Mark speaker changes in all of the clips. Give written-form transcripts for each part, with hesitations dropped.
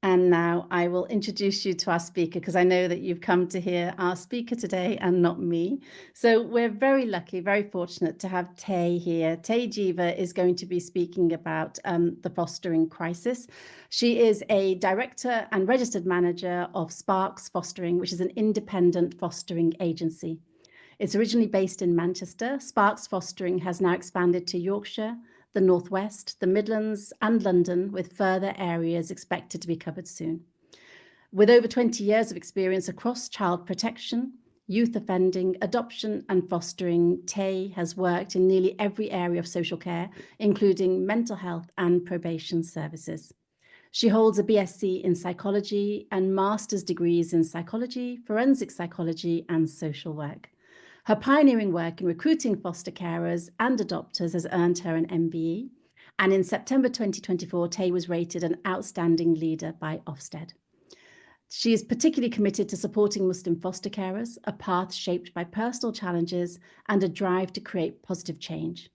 Speaker 1: And now I will introduce you to our speaker because I know that you've come to hear our speaker today and not me. So we're very lucky, very fortunate to have Tay here. Tay Jiva is going to be speaking about the fostering crisis. She is a director and registered manager of Sparks Fostering, which is an independent fostering agency. It's originally based in Manchester. Sparks Fostering has now expanded to Yorkshire, the North West, the Midlands and London, with further areas expected to be covered soon. With over 20 years of experience across child protection, youth offending, adoption and fostering, Tay has worked in nearly every area of social care, including mental health and probation services. She holds a BSc in psychology and master's degrees in psychology, forensic psychology and social work. Her pioneering work in recruiting foster carers and adopters has earned her an MBE, and in September 2024, Tay was rated an outstanding leader by Ofsted. She is particularly committed to supporting Muslim foster carers, a path shaped by personal challenges and a drive to create positive change.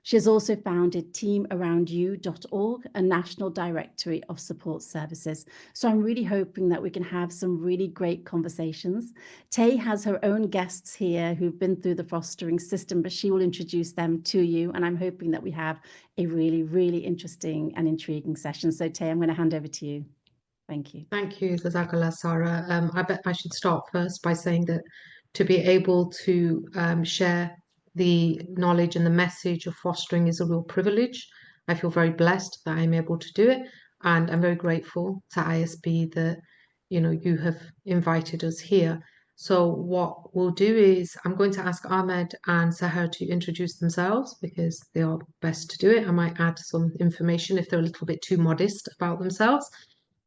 Speaker 1: She has also founded teamaroundyou.org, a national directory of support services. So I'm really hoping that we can have some really great conversations. Tay has her own guests here who've been through the fostering system, but she will introduce them to you. And I'm hoping that we have a really, really interesting and intriguing session. So Tay, I'm going to hand over to you. Thank you.
Speaker 2: Thank you, Jazakallah, Sarah. I bet I should start first by saying that to be able to share the knowledge and the message of fostering is a real privilege. I feel very blessed that I'm able to do it, and I'm very grateful to ISB that you have invited us here. So what we'll do is I'm going to ask Ahmed and Saher to introduce themselves because they are best to do it. I might add some information if they're a little bit too modest about themselves.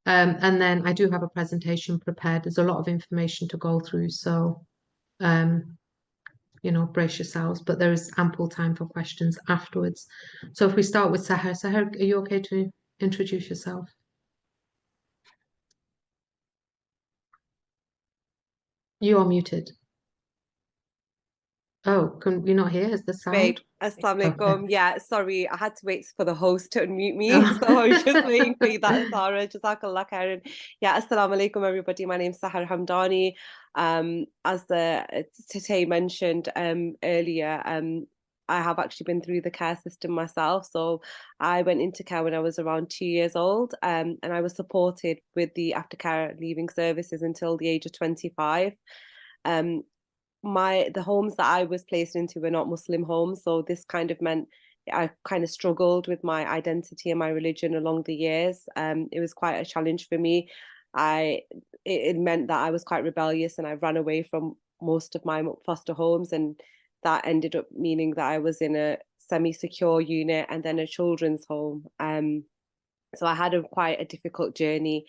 Speaker 2: And then I do have a presentation prepared. There's a lot of information to go through, so brace yourselves, but there is ample time for questions afterwards. So if we start with Saher. Saher, are you okay to introduce yourself? You are muted. Oh, can we not hear? Is the sound?
Speaker 3: Assalamu alaikum.
Speaker 2: Okay.
Speaker 3: Yeah, sorry, I had to wait for the host to unmute me, so I was just waiting for that, Sarah. Jazakallah khairan. Yeah, assalamu alaikum, everybody. My name's Saher Hamdani. As Tay mentioned earlier, I have actually been through the care system myself. So I went into care when I was around 2 years old, and I was supported with the aftercare leaving services until the age of 25. The homes that I was placed into were not Muslim homes, so this kind of meant I kind of struggled with my identity and my religion along the years. It was quite a challenge for me. It meant that I was quite rebellious and I ran away from most of my foster homes, and that ended up meaning that I was in a semi-secure unit and then a children's home. So I had quite a difficult journey.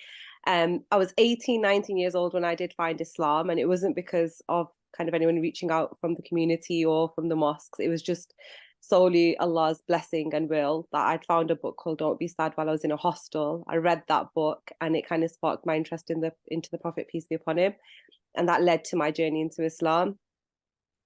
Speaker 3: I was 18, 19 years old when I did find Islam, and it wasn't because of kind of anyone reaching out from the community or from the mosques. It was just solely Allah's blessing and will that I'd found a book called Don't Be Sad while I was in a hostel. I read that book and it kind of sparked my interest into the Prophet, peace be upon him, and that led to my journey into Islam.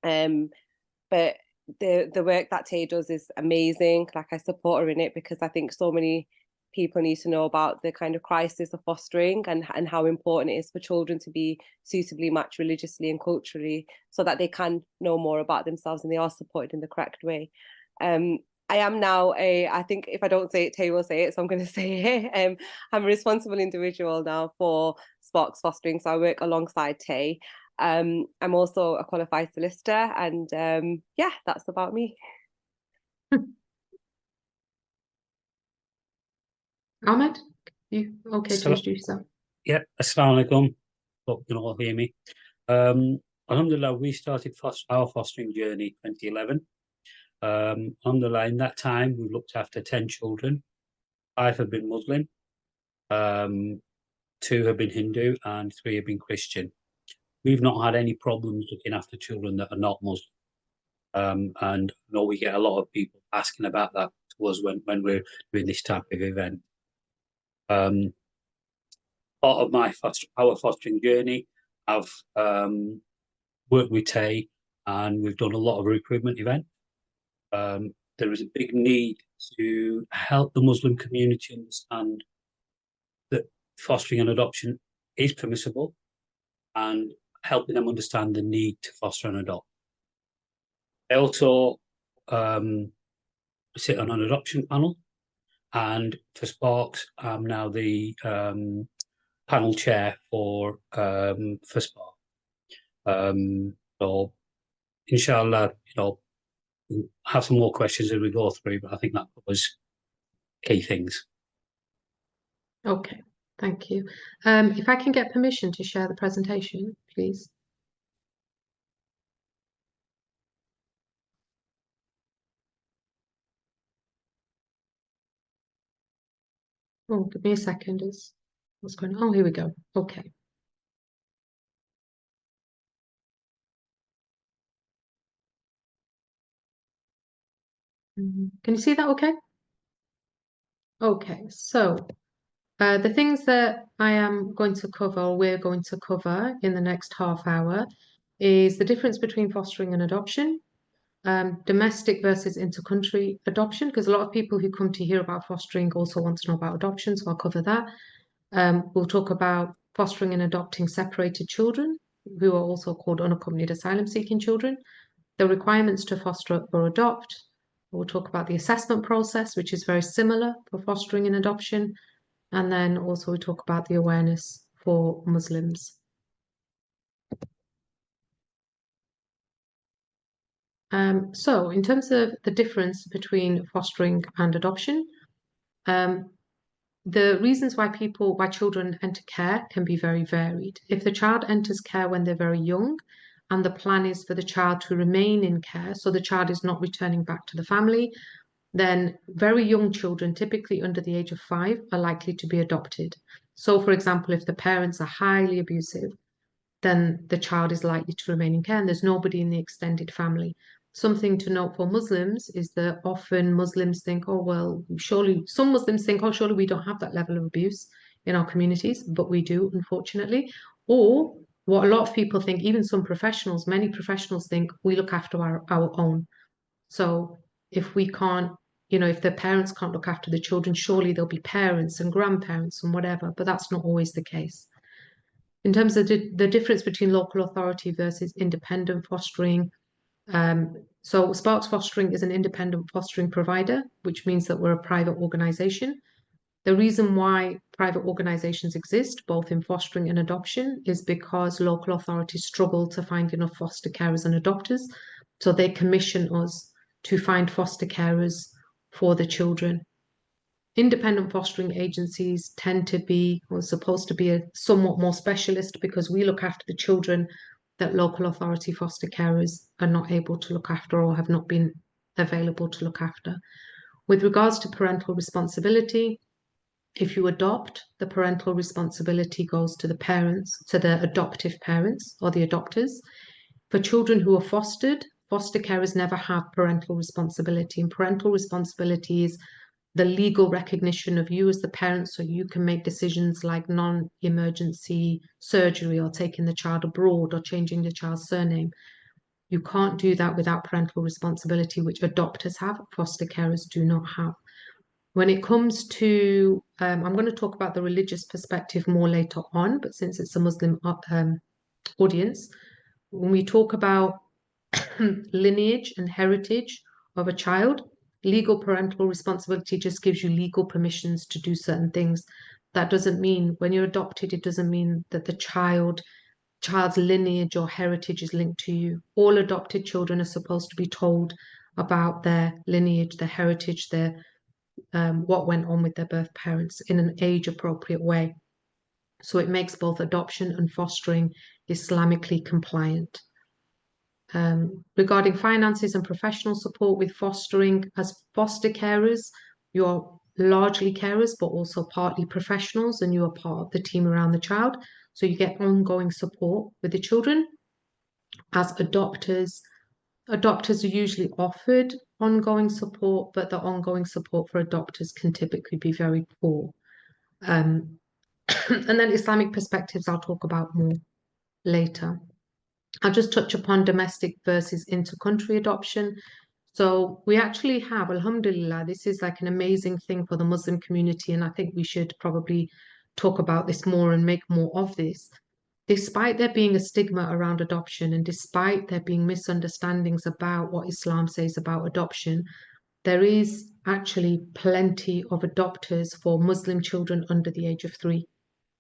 Speaker 3: But the work that Tay does is amazing. Like, I support her in it because I think so many people need to know about the kind of crisis of fostering and how important it is for children to be suitably matched religiously and culturally so that they can know more about themselves and they are supported in the correct way. I am now I think if I don't say it, Tay will say it, so I'm going to say it. I'm a responsible individual now for Sparks Fostering, so I work alongside Tay. I'm also a qualified solicitor, and yeah, that's about me.
Speaker 2: Ahmed, you okay to introduce yourself?
Speaker 4: Yeah, assalamu alaikum. Hope you can all hear me. Alhamdulillah, we started our fostering journey 2011. Alhamdulillah, in that time, we looked after 10 children. 5 have been Muslim, 2 have been Hindu, and 3 have been Christian. We've not had any problems looking after children that are not Muslim. And I know we get a lot of people asking about that to us when we're doing this type of event. Part of our fostering journey, I've worked with Tay, and we've done a lot of recruitment events. There is a big need to help the Muslim community understand that fostering and adoption is permissible, and helping them understand the need to foster and adopt. I also sit on an adoption panel, and for Sparks, I'm now the panel chair for Spark. So, inshallah, we'll have some more questions as we go through, but I think that covers key things.
Speaker 2: Okay, thank you. If I can get permission to share the presentation, please. Oh, give me a second. What's going on? Oh, here we go. Okay. Can you see that okay? Okay, so the things that I am going to cover, or we're going to cover in the next half hour, is the difference between fostering and adoption, domestic versus inter-country adoption, because a lot of people who come to hear about fostering also want to know about adoption, so I'll cover that. We'll talk about fostering and adopting separated children, who are also called unaccompanied asylum-seeking children, the requirements to foster or adopt. We'll talk about the assessment process, which is very similar for fostering and adoption. And then also we talk about the awareness for Muslims. So in terms of the difference between fostering and adoption, the reasons why children enter care can be very varied. If the child enters care when they're very young, and the plan is for the child to remain in care, so the child is not returning back to the family, then very young children, typically under the age of 5, are likely to be adopted. So, for example, if the parents are highly abusive, then the child is likely to remain in care and there's nobody in the extended family. Something to note for Muslims is that often Muslims think, oh, well, surely, some Muslims think, oh, surely we don't have that level of abuse in our communities, but we do, unfortunately. Or what a lot of people think, even some professionals, many professionals think we look after our own. So if we can't, if the parents can't look after the children, surely there'll be parents and grandparents and whatever, but that's not always the case. In terms of the difference between local authority versus independent fostering, so Sparks Fostering is an independent fostering provider, which means that we're a private organisation. The reason why private organisations exist, both in fostering and adoption, is because local authorities struggle to find enough foster carers and adopters. So they commission us to find foster carers for the children. Independent fostering agencies tend to be, or supposed to be, somewhat more specialist because we look after the children that local authority foster carers are not able to look after or have not been available to look after. With regards to parental responsibility, if you adopt, the parental responsibility goes to the parents, to the adoptive parents or the adopters. For children who are fostered, foster carers never have parental responsibility. And parental responsibility is the legal recognition of you as the parent, so you can make decisions like non-emergency surgery or taking the child abroad or changing the child's surname. You can't do that without parental responsibility, which adopters have, foster carers do not have. When it comes to, I'm going to talk about the religious perspective more later on, but since it's a Muslim audience, when we talk about lineage and heritage of a child, legal parental responsibility just gives you legal permissions to do certain things. That doesn't mean, when you're adopted, it doesn't mean that the child's lineage or heritage is linked to you. All adopted children are supposed to be told about their lineage, their heritage, their what went on with their birth parents in an age-appropriate way. So it makes both adoption and fostering Islamically compliant. Regarding finances and professional support with fostering, as foster carers, you're largely carers, but also partly professionals, and you are part of the team around the child. So you get ongoing support with the children. As adopters are usually offered ongoing support, but the ongoing support for adopters can typically be very poor. And then Islamic perspectives I'll talk about more later. I'll just touch upon domestic versus inter-country adoption. So we actually have, alhamdulillah, this is like an amazing thing for the Muslim community, and I think we should probably talk about this more and make more of this. Despite there being a stigma around adoption and despite there being misunderstandings about what Islam says about adoption, there is actually plenty of adopters for Muslim children under the age of 3.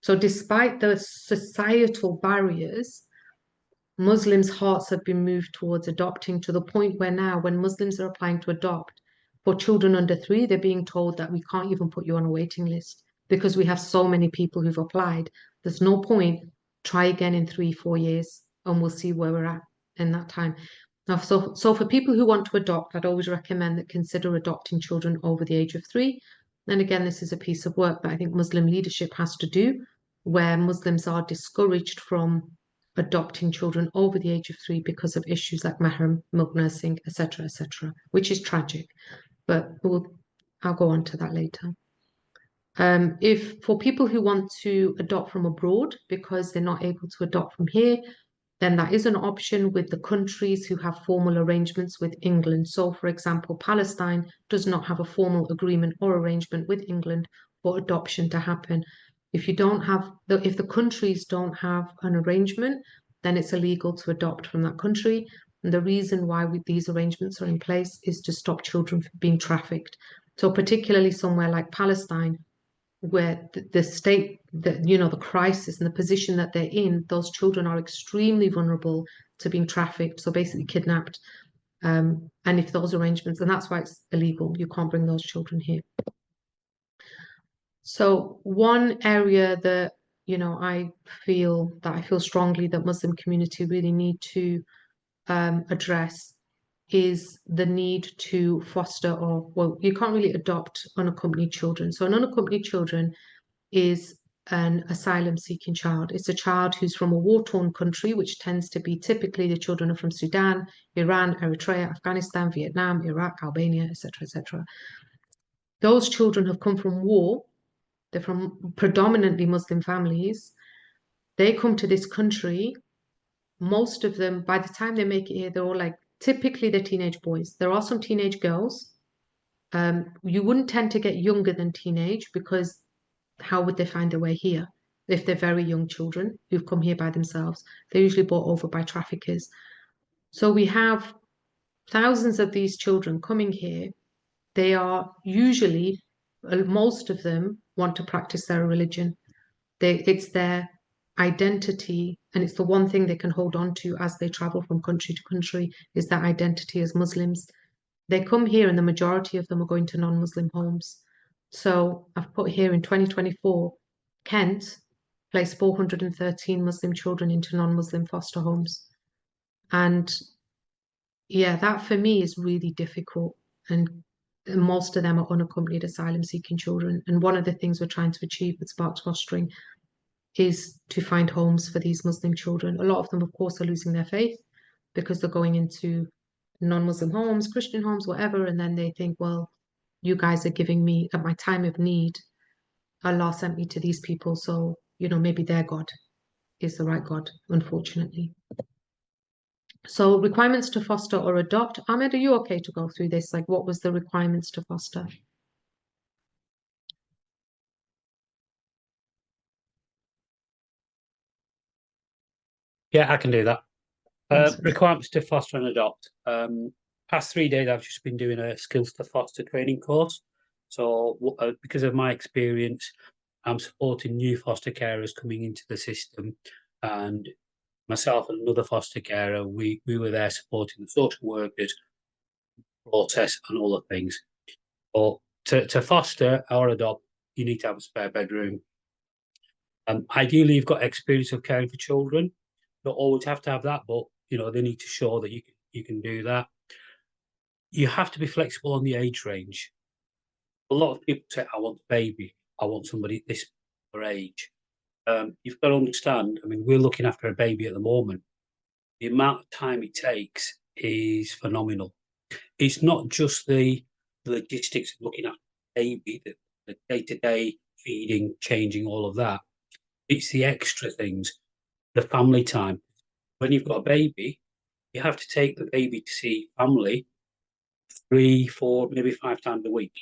Speaker 2: So despite the societal barriers, Muslims' hearts have been moved towards adopting, to the point where now when Muslims are applying to adopt for children under 3, they're being told that we can't even put you on a waiting list because we have so many people who've applied. There's no point. Try again in 3-4 years and we'll see where we're at in that time. Now, so for people who want to adopt, I'd always recommend that consider adopting children over the age of 3. And again, this is a piece of work that I think Muslim leadership has to do, where Muslims are discouraged from adopting children over the age of 3 because of issues like mahram, milk nursing, etc., which is tragic. But I'll go on to that later. If for people who want to adopt from abroad because they're not able to adopt from here, then that is an option with the countries who have formal arrangements with England. So, for example, Palestine does not have a formal agreement or arrangement with England for adoption to happen. If the countries don't have an arrangement, then it's illegal to adopt from that country. And the reason why these arrangements are in place is to stop children from being trafficked. So particularly somewhere like Palestine, where the state, the crisis and the position that they're in, those children are extremely vulnerable to being trafficked, so basically kidnapped. And if those arrangements, and that's why it's illegal, you can't bring those children here. So one area that I feel strongly that Muslim community really need to address is the need to foster, you can't really adopt unaccompanied children. So an unaccompanied children is an asylum-seeking child. It's a child who's from a war-torn country, which tends to be typically the children are from Sudan, Iran, Eritrea, Afghanistan, Vietnam, Iraq, Albania, etc. Those children have come from war. They're from predominantly Muslim families. They come to this country. Most of them, by the time they make it here, they're all typically they're teenage boys. There are some teenage girls. You wouldn't tend to get younger than teenage because how would they find their way here? If they're very young children who've come here by themselves, they're usually brought over by traffickers. So we have thousands of these children coming here. They are usually, most of them want to practice their religion. It's their identity, and it's the one thing they can hold on to as they travel from country to country, is their identity as Muslims. They come here and the majority of them are going to non-Muslim homes. So I've put here in 2024, Kent placed 413 Muslim children into non-Muslim foster homes. And yeah, that for me is really difficult. And most of them are unaccompanied asylum-seeking children. And one of the things we're trying to achieve with Sparks Fostering is to find homes for these Muslim children. A lot of them, of course, are losing their faith because they're going into non-Muslim homes, Christian homes, whatever, and then they think, well, you guys are giving me, at my time of need, Allah sent me to these people, so, maybe their God is the right God, unfortunately. So requirements to foster or adopt. Ahmed, are you okay to go through this? What was the requirements to foster?
Speaker 4: Yeah, I can do that.
Speaker 2: Thanks.
Speaker 4: Requirements to foster and adopt. Past 3 days, I've just been doing a skills to foster training course. So because of my experience, I'm supporting new foster carers coming into the system, and myself and another foster carer, we were there supporting the social workers, process and all the things. But to foster or adopt, you need to have a spare bedroom. Ideally, you've got experience of caring for children. Don't always have to have that, but they need to show that you can do that. You have to be flexible on the age range. A lot of people say, I want a baby, I want somebody this age. You've got to understand, we're looking after a baby at the moment. The amount of time it takes is phenomenal. It's not just the logistics of looking after a baby, the day-to-day feeding, changing, all of that. It's the extra things, the family time. When you've got a baby, you have to take the baby to see family 3, 4, maybe 5 times a week,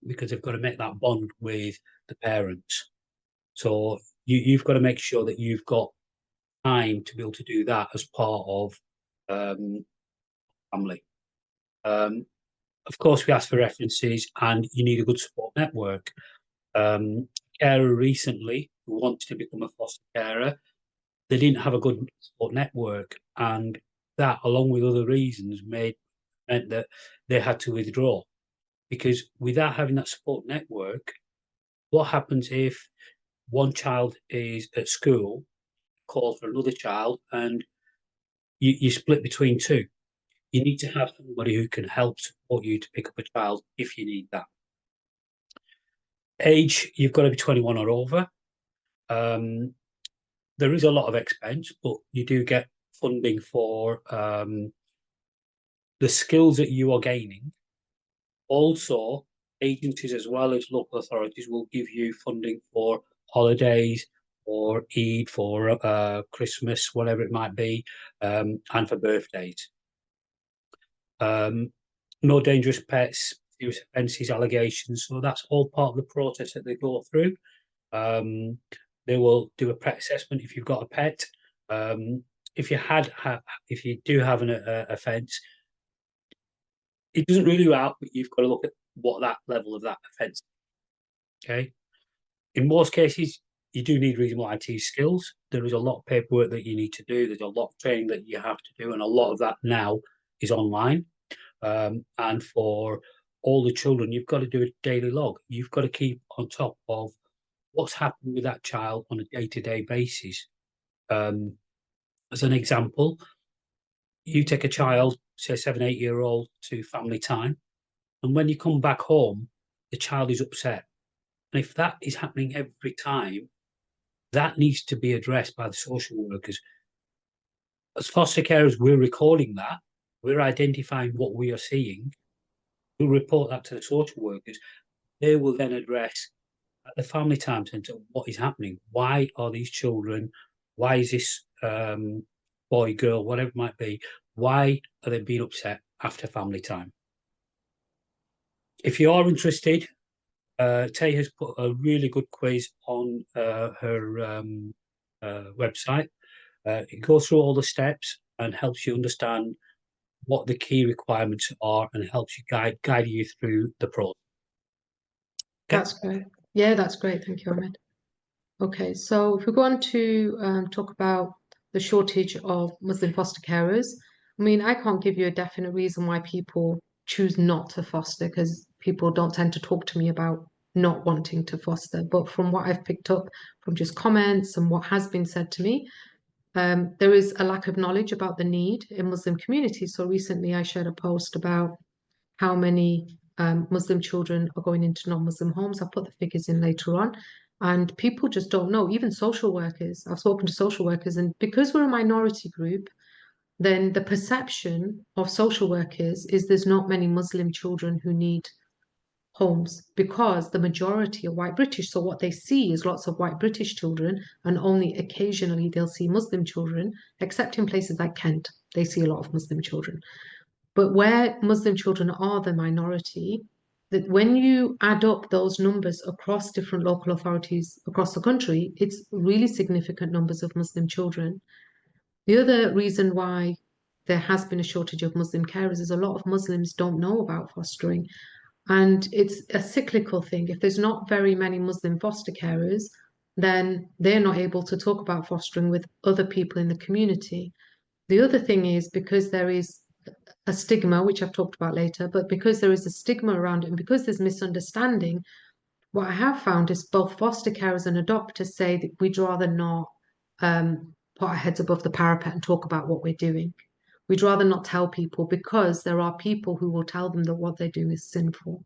Speaker 4: because they've got to make that bond with the parents. So you've got to make sure that you've got time to be able to do that as part of family. Of course, we ask for references, and you need a good support network. Carer recently who wanted to become a foster carer, they didn't have a good support network, and that, along with other reasons, meant that they had to withdraw. Because without having that support network, what happens if one child is at school, calls for another child, and you split between two? You need to have somebody who can help support you to pick up a child if you need that. Age, you've got to be 21 or over. There is a lot of expense, but you do get funding for the skills that you are gaining. Also, agencies as well as local authorities will give you funding for holidays, or Eid, for Christmas, whatever it might be, and for birthdays. No dangerous pets, serious offences, allegations. So that's all part of the process that they go through. They will do a pet assessment if you've got a pet. If you do have an offence, it doesn't rule you out, but you've got to look at what that level of that offence is. Okay. In most cases, you do need reasonable IT skills. There is a lot of paperwork that you need to do. There's a lot of training that you have to do, and a lot of that now is online. And for all the children, you've got to do a daily log. You've got to keep on top of what's happening with that child on a day-to-day basis. As an example, you take a child, say 7, 8-year-old, to family time, and when you come back home, the child is upset. And if that is happening every time, that needs to be addressed by the social workers. As foster carers, we're recording that. We're identifying what we are seeing. We'll report that to the social workers. They will then address at the family time centre what is happening. Why are these children, why is this boy, girl, whatever it might be, why are they being upset after family time? If you are interested, Tay has put a really good quiz on her website. It goes through all the steps and helps you understand what the key requirements are, and helps you guide you through the process. Okay.
Speaker 2: That's great. Yeah, that's great. Thank you, Ahmed. Okay, so if we go on to talk about the shortage of Muslim foster carers, I mean, I can't give you a definite reason why people choose not to foster, because people don't tend to talk to me about not wanting to foster. But from what I've picked up from just comments and what has been said to me, there is a lack of knowledge about the need in Muslim communities. So recently I shared a post about how many Muslim children are going into non-Muslim homes. I'll put the figures in later on. And people just don't know, even social workers. I've spoken to social workers, and because we're a minority group, then the perception of social workers is there's not many Muslim children who need homes, because the majority are white British. So what they see is lots of white British children, and only occasionally they'll see Muslim children, except in places like Kent, they see a lot of Muslim children. But where Muslim children are the minority, that when you add up those numbers across different local authorities across the country, it's really significant numbers of Muslim children. The other reason why there has been a shortage of Muslim carers is a lot of Muslims don't know about fostering. And it's a cyclical thing. If there's not very many Muslim foster carers, then they're not able to talk about fostering with other people in the community. The other thing is, because there is a stigma, which I've talked about later, but because there is a stigma around it, and because there's misunderstanding, what I have found is both foster carers and adopters say that we'd rather not put our heads above the parapet and talk about what we're doing. We'd rather not tell people, because there are people who will tell them that what they're doing is sinful.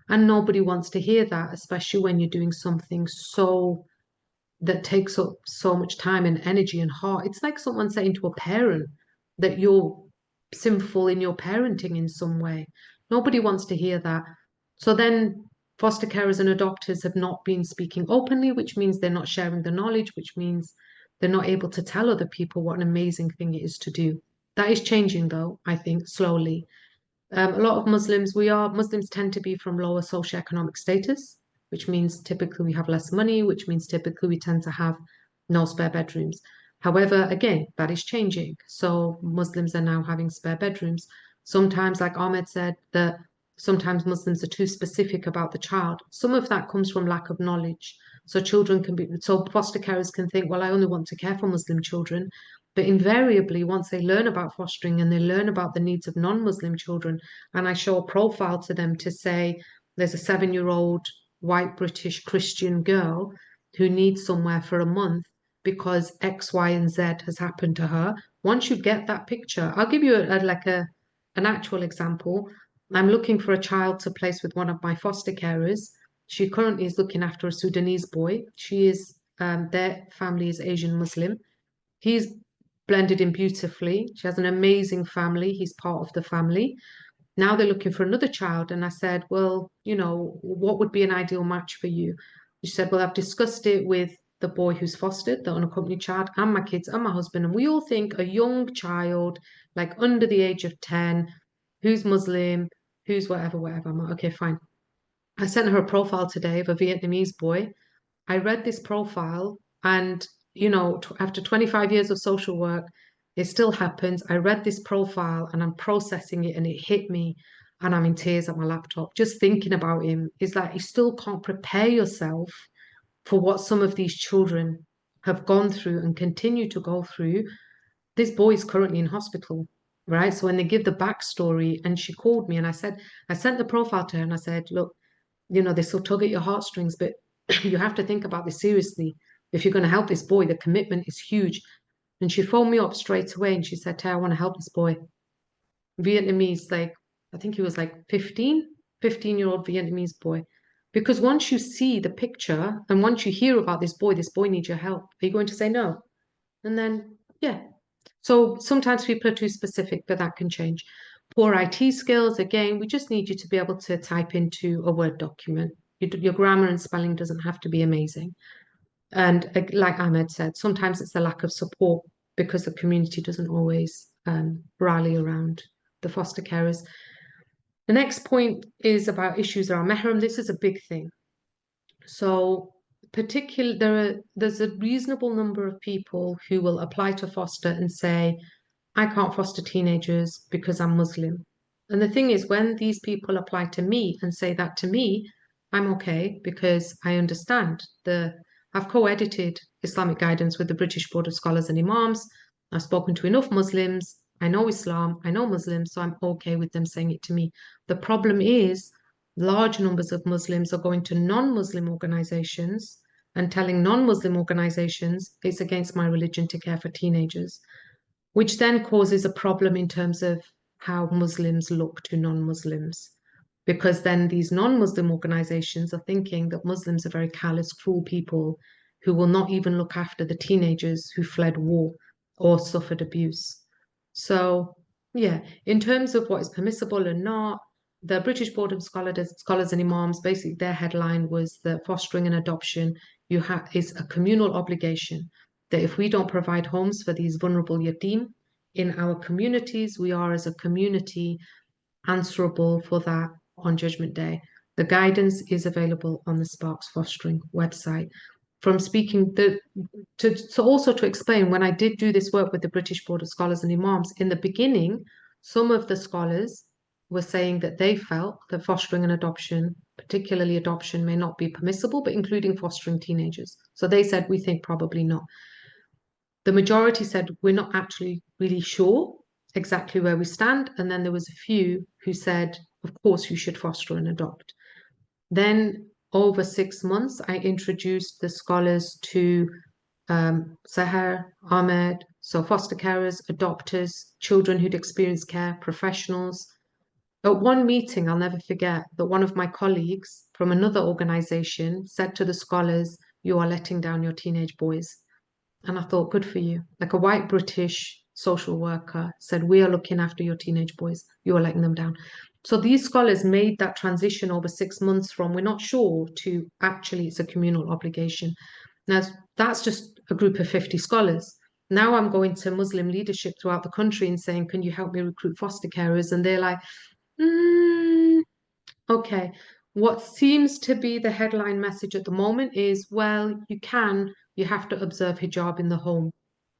Speaker 2: And nobody wants to hear that, especially when you're doing something that takes up so much time and energy and heart. It's like someone saying to a parent that you're sinful in your parenting in some way. Nobody wants to hear that. So then foster carers and adopters have not been speaking openly, which means they're not sharing the knowledge, which means they're not able to tell other people what an amazing thing it is to do. That is changing, though, I think, slowly. A lot of Muslims tend to be from lower socioeconomic status. which means typically we have less money, which means typically we tend to have no spare bedrooms. However, again, that is changing. So Muslims are now having spare bedrooms. Sometimes, like Ahmed said, that sometimes Muslims are too specific about the child. Some of that comes from lack of knowledge. So foster carers can think, well, I only want to care for Muslim children. But invariably, once they learn about fostering and they learn about the needs of non-Muslim children, and I show a profile to them to say, there's a 7-year-old white British Christian girl who needs somewhere for a month because X, Y, and Z has happened to her. Once you get that picture, I'll give you an actual example. I'm looking for a child to place with one of my foster carers. She currently is looking after a Sudanese boy. Their family is Asian Muslim. He's blended in beautifully. She has an amazing family. He's part of the family. Now they're looking for another child. And I said, well, what would be an ideal match for you? She said, well, I've discussed it with the boy who's fostered, the unaccompanied child, and my kids and my husband. And we all think a young child, like under the age of 10, who's Muslim, who's whatever. I'm like, okay, fine. I sent her a profile today of a Vietnamese boy. I read this profile and, after 25 years of social work, it still happens. I read this profile and I'm processing it and it hit me and I'm in tears at my laptop. Just thinking about him is like you still can't prepare yourself for what some of these children have gone through and continue to go through. This boy is currently in hospital, right? So when they give the backstory, and she called me and I sent the profile to her and I said, look, they still tug at your heartstrings, but you have to think about this seriously. If you're going to help this boy, the commitment is huge. And she phoned me up straight away and she said, Tay, I want to help this boy. Vietnamese, I think he was 15-year-old Vietnamese boy. Because once you see the picture and once you hear about this boy needs your help. Are you going to say no? And then, yeah. So sometimes people are too specific, but that can change. Poor IT skills, again, we just need you to be able to type into a Word document. Your grammar and spelling doesn't have to be amazing. And like Ahmed said, sometimes it's the lack of support because the community doesn't always rally around the foster carers. The next point is about issues around mahram. This is a big thing. So there's a reasonable number of people who will apply to foster and say, I can't foster teenagers because I'm Muslim. And the thing is, when these people apply to me and say that to me, I'm okay because I understand I've co-edited Islamic guidance with the British Board of Scholars and Imams. I've spoken to enough Muslims. I know Islam, I know Muslims, so I'm okay with them saying it to me. The problem is large numbers of Muslims are going to non-Muslim organizations and telling non-Muslim organizations it's against my religion to care for teenagers, which then causes a problem in terms of how Muslims look to non-Muslims. Because then these non-Muslim organizations are thinking that Muslims are very callous, cruel people who will not even look after the teenagers who fled war or suffered abuse. So, yeah, in terms of what is permissible and not, the British Board of Scholars and Imams, basically their headline was that fostering and adoption is a communal obligation, that if we don't provide homes for these vulnerable yatim in our communities, we are as a community answerable for that on Judgment Day. The guidance is available on the Sparks Fostering website. From speaking to explain, when I did do this work with the British Board of Scholars and Imams, in the beginning, some of the scholars were saying that they felt that fostering and adoption, particularly adoption, may not be permissible, but including fostering teenagers. So they said, we think probably not. The majority said, we're not actually really sure exactly where we stand. And then there was a few who said, of course, you should foster and adopt. Then over 6 months, I introduced the scholars to Saher, Ahmed, so foster carers, adopters, children who'd experienced care, professionals. At one meeting, I'll never forget that one of my colleagues from another organization said to the scholars, you are letting down your teenage boys. And I thought, good for you. Like a white British social worker said, we are looking after your teenage boys. You are letting them down. So these scholars made that transition over 6 months from we're not sure to actually it's a communal obligation. Now, that's just a group of 50 scholars. Now I'm going to Muslim leadership throughout the country and saying, can you help me recruit foster carers? And they're like, okay. what seems to be the headline message at the moment is, well, you have to observe hijab in the home,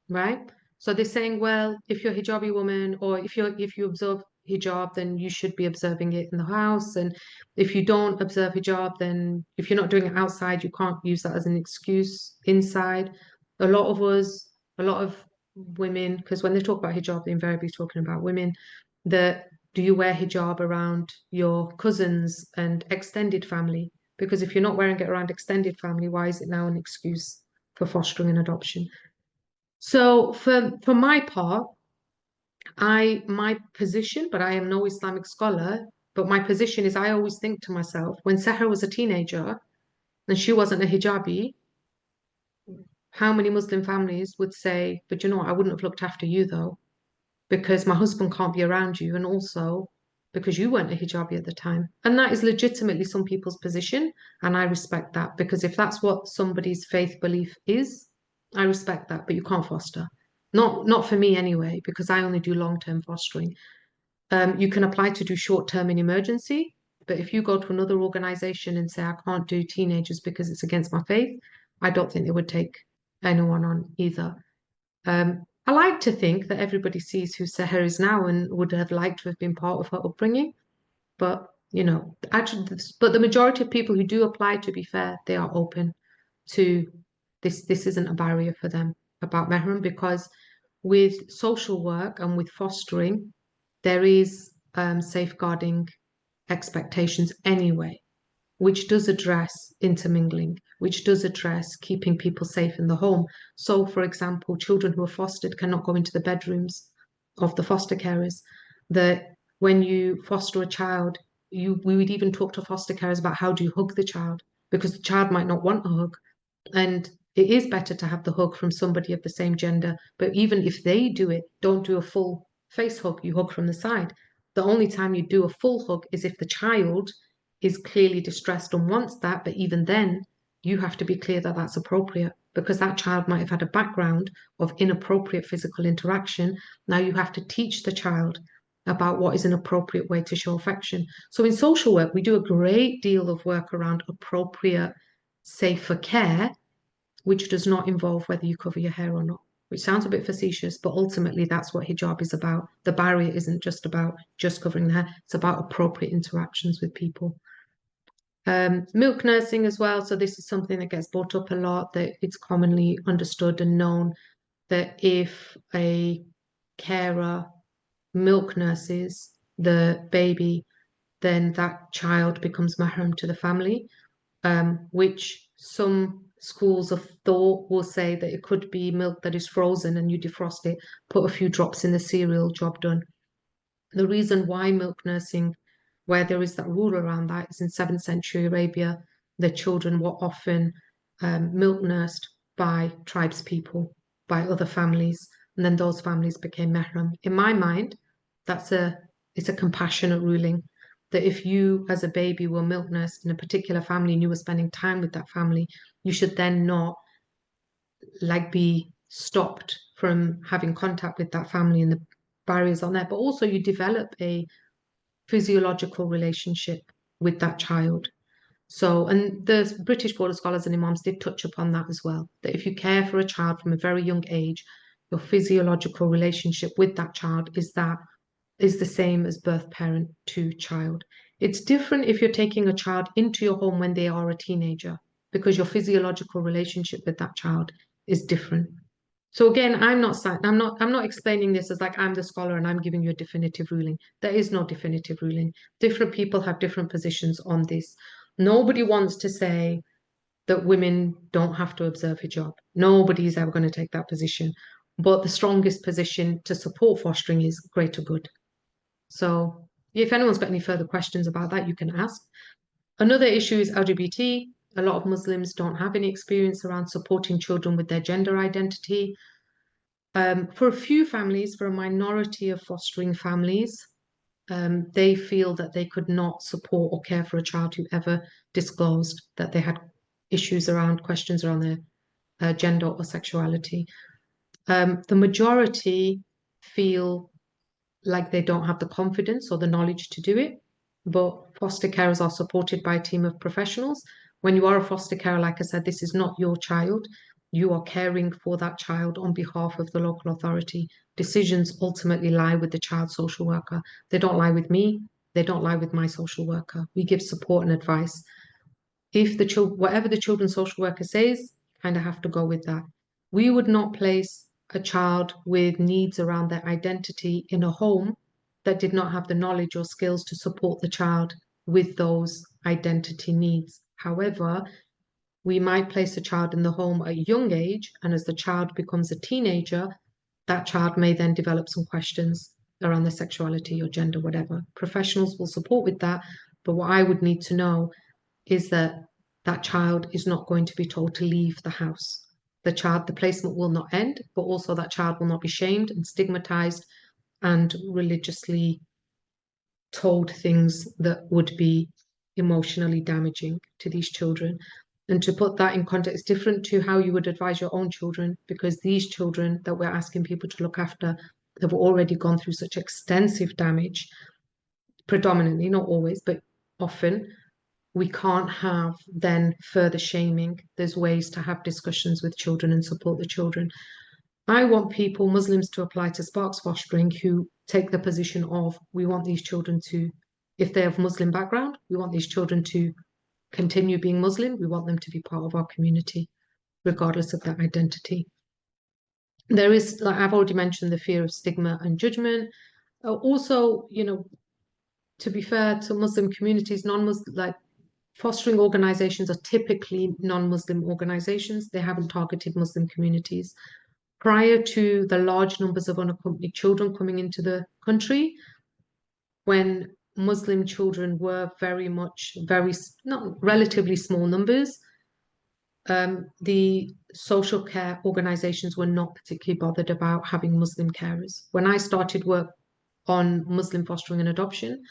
Speaker 2: right? So they're saying, well, if you're a hijabi woman, or if you observe hijab, then you should be observing it in the house. And if you don't observe hijab, then if you're not doing it outside, you can't use that as an excuse inside. A lot of women, because when they talk about hijab, they're invariably talking about women, that do you wear hijab around your cousins and extended family? Because if you're not wearing it around extended family, why is it now an excuse for fostering an adoption? So for my part, my position, but I am no Islamic scholar, but my position is I always think to myself, when Saher was a teenager and she wasn't a hijabi, how many Muslim families would say, but you know what, I wouldn't have looked after you though, because my husband can't be around you, and also because you weren't a hijabi at the time. And that is legitimately some people's position, and I respect that, because if that's what somebody's faith belief is, I respect that, but you can't foster. Not for me anyway, because I only do long-term fostering. You can apply to do short-term in emergency, but if you go to another organization and say, I can't do teenagers because it's against my faith, I don't think they would take anyone on either. I like to think that everybody sees who Saher is now and would have liked to have been part of her upbringing. But, actually, but the majority of people who do apply, to be fair, they are open to this. This isn't a barrier for them about Mehram, because with social work and with fostering, there is safeguarding expectations anyway, which does address intermingling, which does address keeping people safe in the home. So, for example, children who are fostered cannot go into the bedrooms of the foster carers. That when you foster a child, we would even talk to foster carers about how do you hug the child, because the child might not want a hug. And it is better to have the hug from somebody of the same gender. But even if they do it, don't do a full face hug, you hug from the side. The only time you do a full hug is if the child is clearly distressed and wants that, but even then, you have to be clear that that's appropriate, because that child might have had a background of inappropriate physical interaction. Now you have to teach the child about what is an appropriate way to show affection. So in social work, we do a great deal of work around appropriate, safer care, which does not involve whether you cover your hair or not, which sounds a bit facetious, but ultimately that's what hijab is about. The barrier isn't just about just covering the hair, it's about appropriate interactions with people. Milk nursing as well. So this is something that gets brought up a lot, that it's commonly understood and known that if a carer milk nurses the baby, then that child becomes mahram to the family, which some schools of thought will say that it could be milk that is frozen and you defrost it, put a few drops in the cereal, job done. The reason why milk nursing, where there is that rule around that, is in 7th century Arabia, the children were often milk nursed by tribespeople, by other families, and then those families became mahram. In my mind, it's a compassionate ruling, that if you as a baby were milk nursed in a particular family and you were spending time with that family, you should then not be stopped from having contact with that family and the barriers on there, but also you develop a physiological relationship with that child. So, and the British Board of Scholars and Imams did touch upon that as well, that if you care for a child from a very young age, your physiological relationship with that child is the same as birth parent to child. It's different if you're taking a child into your home when they are a teenager, because your physiological relationship with that child is different. So again, I'm not explaining this as I'm the scholar and I'm giving you a definitive ruling. There is no definitive ruling. Different people have different positions on this. Nobody wants to say that women don't have to observe hijab. Nobody's ever going to take that position. But the strongest position to support fostering is greater good. So if anyone's got any further questions about that, you can ask. Another issue is LGBT. A lot of Muslims don't have any experience around supporting children with their gender identity. For a few families, for a minority of fostering families, they feel that they could not support or care for a child who ever disclosed that they had questions around their gender or sexuality. The majority feel like they don't have the confidence or the knowledge to do it. but foster carers are supported by a team of professionals. When you are a foster carer, like I said, this is not your child. You are caring for that child on behalf of the local authority. Decisions ultimately lie with the child social worker. They don't lie with me. They don't lie with my social worker. We give support and advice. If the whatever the children's social worker says, kind of have to go with that. We would not place a child with needs around their identity in a home that did not have the knowledge or skills to support the child with those identity needs. However, we might place a child in the home at a young age, and as the child becomes a teenager, that child may then develop some questions around their sexuality or gender, whatever. Professionals will support with that, but what I would need to know is that that child is not going to be told to leave the house. The placement will not end, but also that child will not be shamed and stigmatized and religiously told things that would be emotionally damaging to these children. And to put that in context, it's different to how you would advise your own children, because these children that we're asking people to look after have already gone through such extensive damage, predominantly, not always, but often. We can't have then further shaming. There's ways to have discussions with children and support the children. I want people, Muslims, to apply to Sparks Fostering who take the position of, we want these children to, if they have Muslim background, we want these children to continue being Muslim. We want them to be part of our community, regardless of their identity. There is, like I've already mentioned, the fear of stigma and judgment. Also, you know, to be fair to Muslim communities, non-Muslim, like fostering organizations are typically non-Muslim organizations. They haven't targeted Muslim communities. Prior to the large numbers of unaccompanied children coming into the country, when Muslim children were not relatively small numbers, the social care organizations were not particularly bothered about having Muslim carers. When I started work on Muslim fostering and adoption,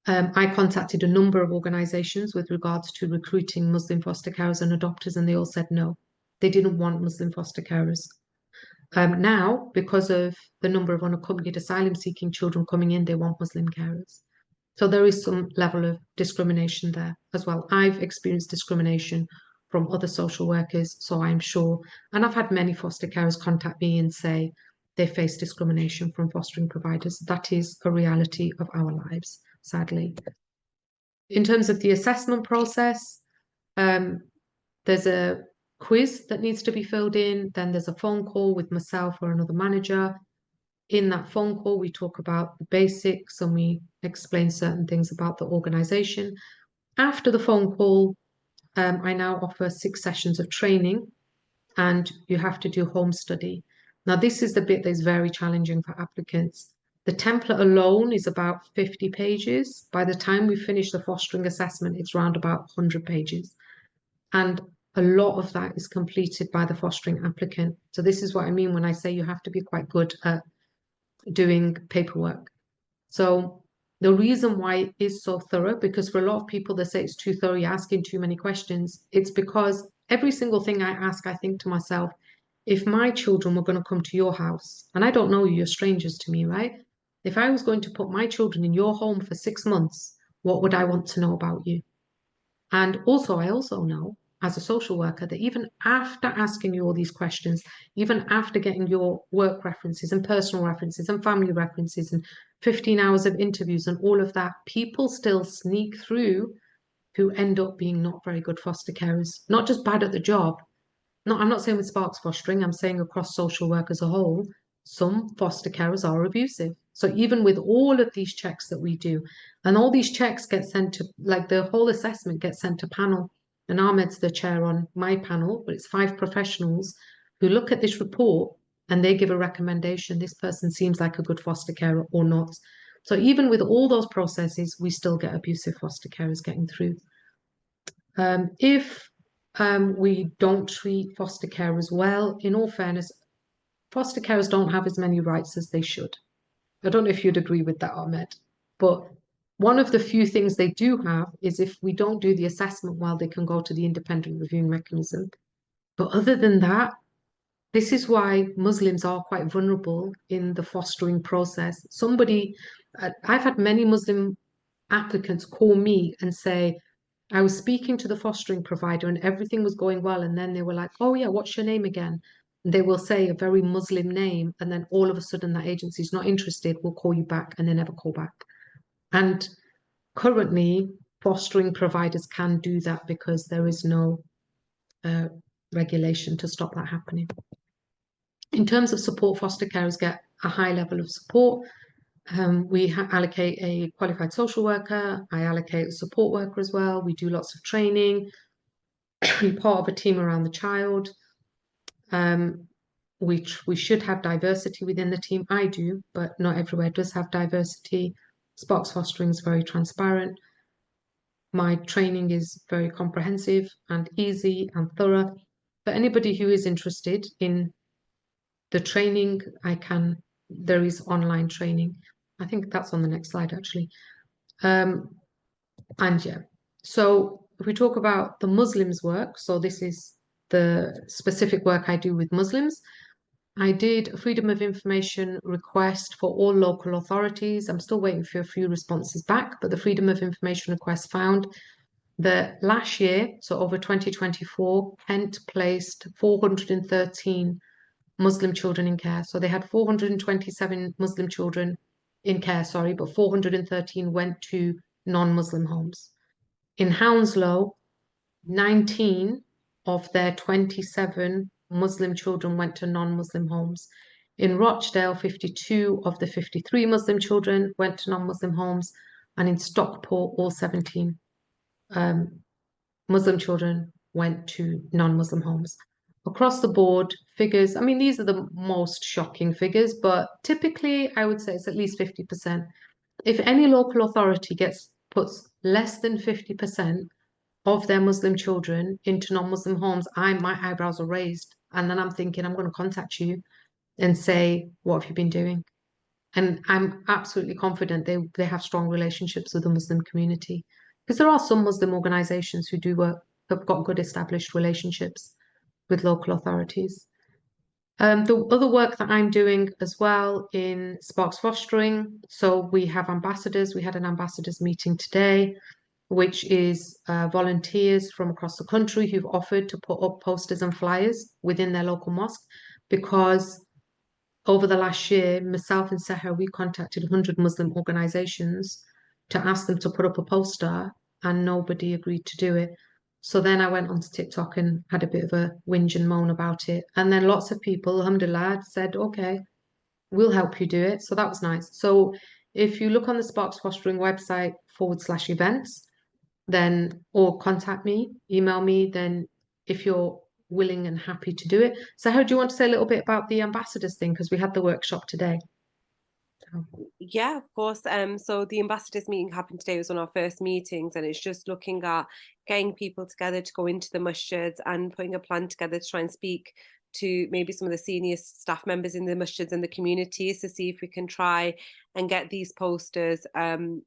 Speaker 2: I contacted a number of organizations with regards to recruiting Muslim foster carers and adopters, and they all said no. They didn't want Muslim foster carers. Now, because of the number of unaccompanied asylum-seeking children coming in, they want Muslim carers. So there is some level of discrimination there as well. I've experienced discrimination from other social workers, so I'm sure, and I've had many foster carers contact me and say they face discrimination from fostering providers. That is a reality of our lives, sadly. In terms of the assessment process, there's a quiz that needs to be filled in, then there's a phone call with myself or another manager. In that phone call, we talk about the basics and we explain certain things about the organization. After the phone call, I now offer 6 sessions of training, and you have to do home study. Now, this is the bit that is very challenging for applicants. The template alone is about 50 pages. By the time we finish the fostering assessment, it's around about 100 pages. And a lot of that is completed by the fostering applicant. So this is what I mean when I say you have to be quite good at doing paperwork. So the reason why it is so thorough, because for a lot of people they say it's too thorough, you're asking too many questions. It's because every single thing I ask, I think to myself, if my children were going to come to your house, and I don't know you, you're strangers to me, right? If I was going to put my children in your home for 6 months, what would I want to know about you? And also, I also know as a social worker that even after asking you all these questions, even after getting your work references and personal references and family references and 15 hours of interviews and all of that, people still sneak through who end up being not very good foster carers, not just bad at the job. No, I'm not saying with Sparks Fostering, I'm saying across social work as a whole, some foster carers are abusive. So even with all of these checks that we do, and all these checks get sent to, like the whole assessment gets sent to panel, and Ahmed's the chair on my panel, but it's 5 professionals who look at this report and they give a recommendation. This person seems like a good foster carer or not. So even with all those processes, we still get abusive foster carers getting through. If we don't treat foster carers well, in all fairness, foster carers don't have as many rights as they should. I don't know if you'd agree with that, Ahmed, but one of the few things they do have is if we don't do the assessment well, they can go to the independent reviewing mechanism. But other than that, this is why Muslims are quite vulnerable in the fostering process. I've had many Muslim applicants call me and say, I was speaking to the fostering provider and everything was going well, and then they were like, oh yeah, what's your name again? And they will say a very Muslim name, and then all of a sudden that agency is not interested, will call you back, and they never call back. And currently, fostering providers can do that because there is no regulation to stop that happening. In terms of support, foster carers get a high level of support. We allocate a qualified social worker. I allocate a support worker as well. We do lots of training. We're part of a team around the child. We should have diversity within the team. I do, but not everywhere does have diversity. Sparks Fostering is very transparent. My training is very comprehensive and easy and thorough. For anybody who is interested in the training, there is online training. I think that's on the next slide, actually. And yeah, so if we talk about the Muslims work, so this is the specific work I do with Muslims. I did a Freedom of Information request for all local authorities. I'm still waiting for a few responses back, but the Freedom of Information request found that last year, so over 2024, Kent placed 413 Muslim children in care. So they had 427 Muslim children in care, but 413 went to non-Muslim homes. In Hounslow, 19 of their 27 Muslim children went to non-Muslim homes. In Rochdale, 52 of the 53 Muslim children went to non-Muslim homes, and in Stockport, all 17 Muslim children went to non-Muslim homes. Across the board, figures, I mean, these are the most shocking figures, but typically I would say it's at least 50%. If any local authority puts less than 50% of their Muslim children into non-Muslim homes, my eyebrows are raised. And then I'm thinking, I'm going to contact you and say, what have you been doing? And I'm absolutely confident they have strong relationships with the Muslim community. Because there are some Muslim organizations who have got good established relationships with local authorities. The other work that I'm doing as well in Sparks Fostering, so we have ambassadors. We had an ambassadors meeting today, which is volunteers from across the country who've offered to put up posters and flyers within their local mosque, because over the last year, myself and Saher, we contacted 100 Muslim organizations to ask them to put up a poster, and nobody agreed to do it. So then I went onto TikTok and had a bit of a whinge and moan about it. And then lots of people, alhamdulillah, said, okay, we'll help you do it. So that was nice. So if you look on the Sparks Fostering website /events, then, or contact me, email me, then if you're willing and happy to do it. So how do you want to say a little bit about the ambassadors thing? Because we had the workshop today.
Speaker 3: Yeah, of course. So the ambassadors meeting happened today. It was one of our first meetings, and it's just looking at getting people together to go into the masjids and putting a plan together to try and speak to maybe some of the senior staff members in the masjids and the communities to see if we can try and get these posters,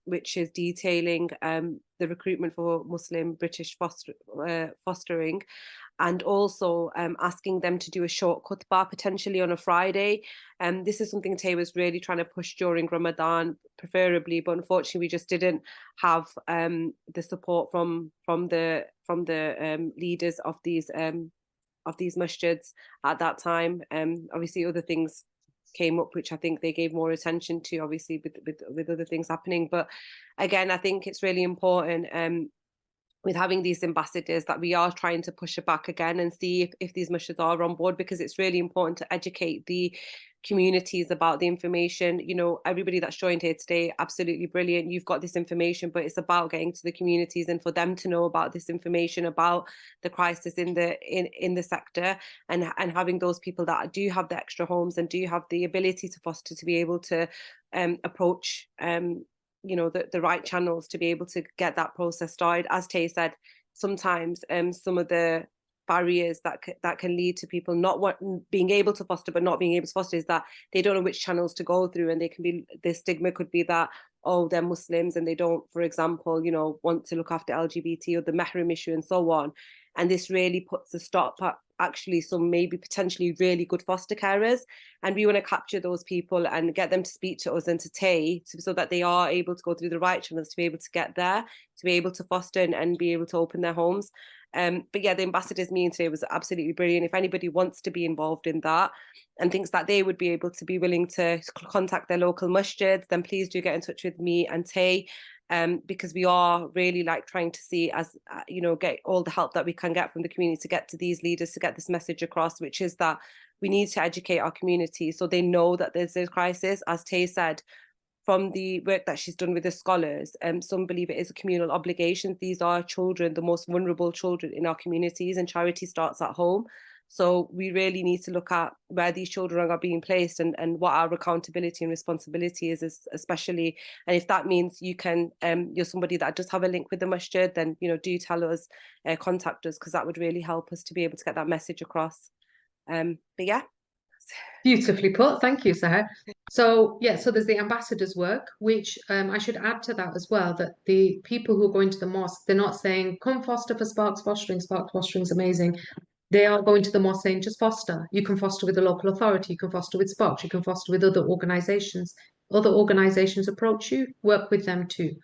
Speaker 3: which is detailing the recruitment for Muslim British fostering, and also asking them to do a short khutbah potentially on a Friday. This is something Tay was really trying to push during Ramadan, preferably, but unfortunately we just didn't have the support from the leaders of these masjids at that time. Obviously other things came up which I think they gave more attention to, obviously with other things happening. But again, I think it's really important with having these ambassadors that we are trying to push it back again and see if these masjids are on board, because it's really important to educate the communities about the information. You know, everybody that's joined here today, absolutely brilliant. You've got this information, but it's about getting to the communities and for them to know about this information about the crisis in the sector, and having those people that do have the extra homes and do have the ability to foster to be able to approach you know, the right channels to be able to get that process started. As Tay said, sometimes some of the barriers that can lead to people not being able to foster but not being able to foster is that they don't know which channels to go through, and the stigma could be that, oh, they're Muslims and they don't, for example, you know, want to look after LGBT or the mahram issue and so on. And this really puts a stop actually some maybe potentially really good foster carers, and we want to capture those people and get them to speak to us and to Tay, so that they are able to go through the right channels to be able to get there, to be able to foster and be able to open their homes. But yeah, the ambassadors meeting today was absolutely brilliant. If anybody wants to be involved in that and thinks that they would be able to be willing to contact their local masjids, then please do get in touch with me and Tay, because we are really like trying to see, as you know, get all the help that we can get from the community to get to these leaders, to get this message across, which is that we need to educate our community so they know that there's a crisis. As Tay said, from the work that she's done with the scholars, some believe it is a communal obligation. These are children, the most vulnerable children in our communities, and charity starts at home. So we really need to look at where these children are being placed and what our accountability and responsibility is, especially. And if that means you can, you're somebody that does have a link with the masjid, then, you know, do tell us, contact us, because that would really help us to be able to get that message across. But yeah.
Speaker 2: Beautifully put. Thank you, Saher. So yeah, so there's the ambassadors' work, which I should add to that as well, that the people who are going to the mosque, they're not saying, come foster for Sparks Fostering, Sparks Fostering is amazing. They are going to the mosque saying, just foster. You can foster with the local authority, you can foster with Sparks, you can foster with other organizations. Other organizations approach you, work with them too.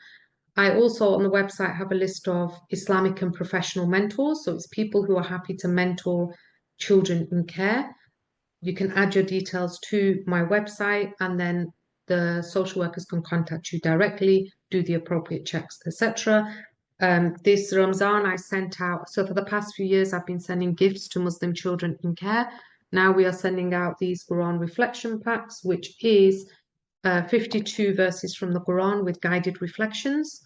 Speaker 2: I also on the website have a list of Islamic and professional mentors. So it's people who are happy to mentor children in care. You can add your details to my website, and then the social workers can contact you directly, do the appropriate checks, etc. This Ramzan I sent out, so for the past few years I've been sending gifts to Muslim children in care. Now we are sending out these Quran reflection packs, which is 52 verses from the Quran with guided reflections.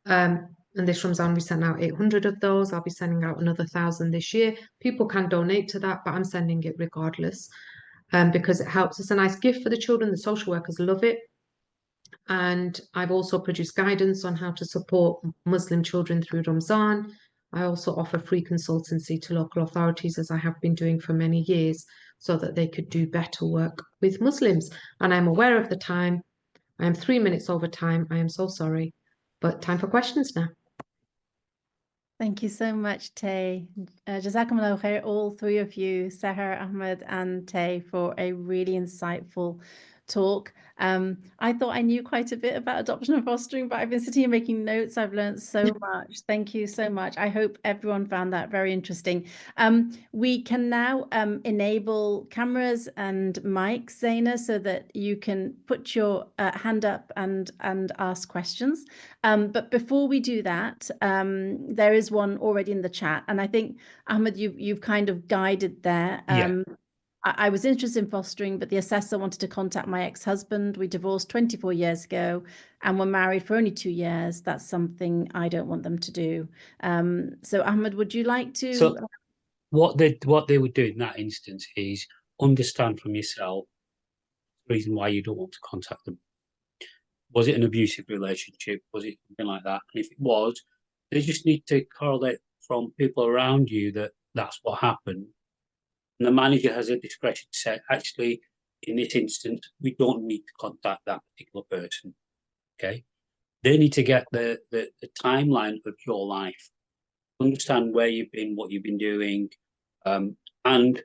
Speaker 2: And this Ramzan we sent out 800 of those. I'll be sending out another 1,000 this year. People can donate to that, but I'm sending it regardless, because it helps. It's a nice gift for the children. The social workers love it. And I've also produced guidance on how to support Muslim children through Ramzan. I also offer free consultancy to local authorities, as I have been doing for many years, so that they could do better work with Muslims. And I'm aware of the time. I am 3 minutes over time. I am so sorry, but time for questions now.
Speaker 1: Thank you so much, Tay. Jazakumullah khair, all three of you, Saher, Ahmed, and Tay, for a really insightful talk. I thought I knew quite a bit about adoption and fostering, but I've been sitting here making notes. I've learned so much. Thank you so much. I hope everyone found that very interesting. We can now enable cameras and mics, Zaina, so that you can put your hand up and ask questions. But before we do that, there is one already in the chat, and I think, Ahmed, you've kind of guided there. I was interested in fostering, but the assessor wanted to contact my ex-husband. We divorced 24 years ago and were married for only 2 years. That's something I don't want them to do. So Ahmed, would you like to?
Speaker 4: So what they would do in that instance is understand from yourself the reason why you don't want to contact them. Was it an abusive relationship? Was it something like that? And if it was, they just need to correlate from people around you that that's what happened. And the manager has a discretion to say, actually, in this instance, we don't need to contact that particular person. Okay? They need to get the timeline of your life, understand where you've been, what you've been doing. And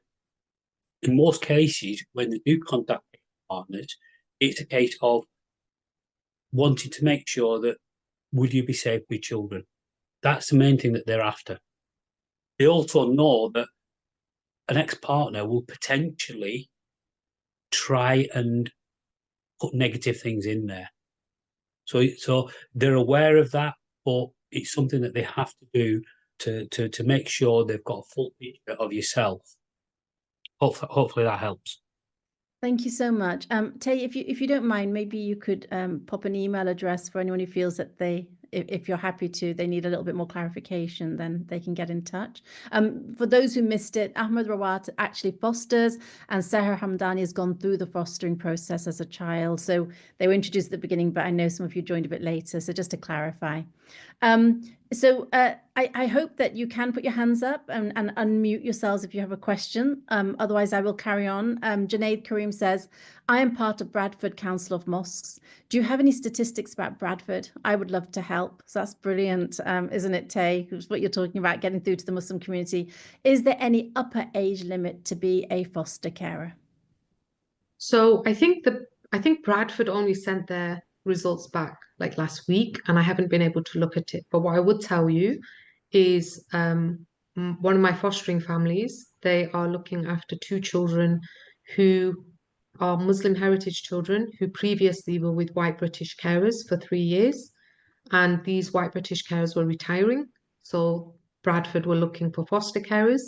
Speaker 4: in most cases, when they do contact partners, it's a case of wanting to make sure that, will you be safe with children? That's the main thing that they're after. They also know that an ex-partner will potentially try and put negative things in there. So they're aware of that, but it's something that they have to do to make sure they've got a full picture of yourself. Hopefully that helps.
Speaker 1: Thank you so much. Tay, if you don't mind, maybe you could pop an email address for anyone who feels that if you're happy to, they need a little bit more clarification, then they can get in touch. For those who missed it, Ahmed Rawat actually fosters, and Saher Hamdani has gone through the fostering process as a child. So they were introduced at the beginning, but I know some of you joined a bit later. So just to clarify. So I hope that you can put your hands up and unmute yourselves if you have a question. Otherwise, I will carry on. Junaid Karim says, I am part of Bradford Council of Mosques. Do you have any statistics about Bradford? I would love to help. So that's brilliant, isn't it, Tay? What you're talking about, getting through to the Muslim community. Is there any upper age limit to be a foster carer?
Speaker 2: So I think Bradford only sent their results back like last week, and I haven't been able to look at it. But what I would tell you is one of my fostering families, they are looking after two children who are Muslim heritage children who previously were with white British carers for 3 years. And these white British carers were retiring. So Bradford were looking for foster carers.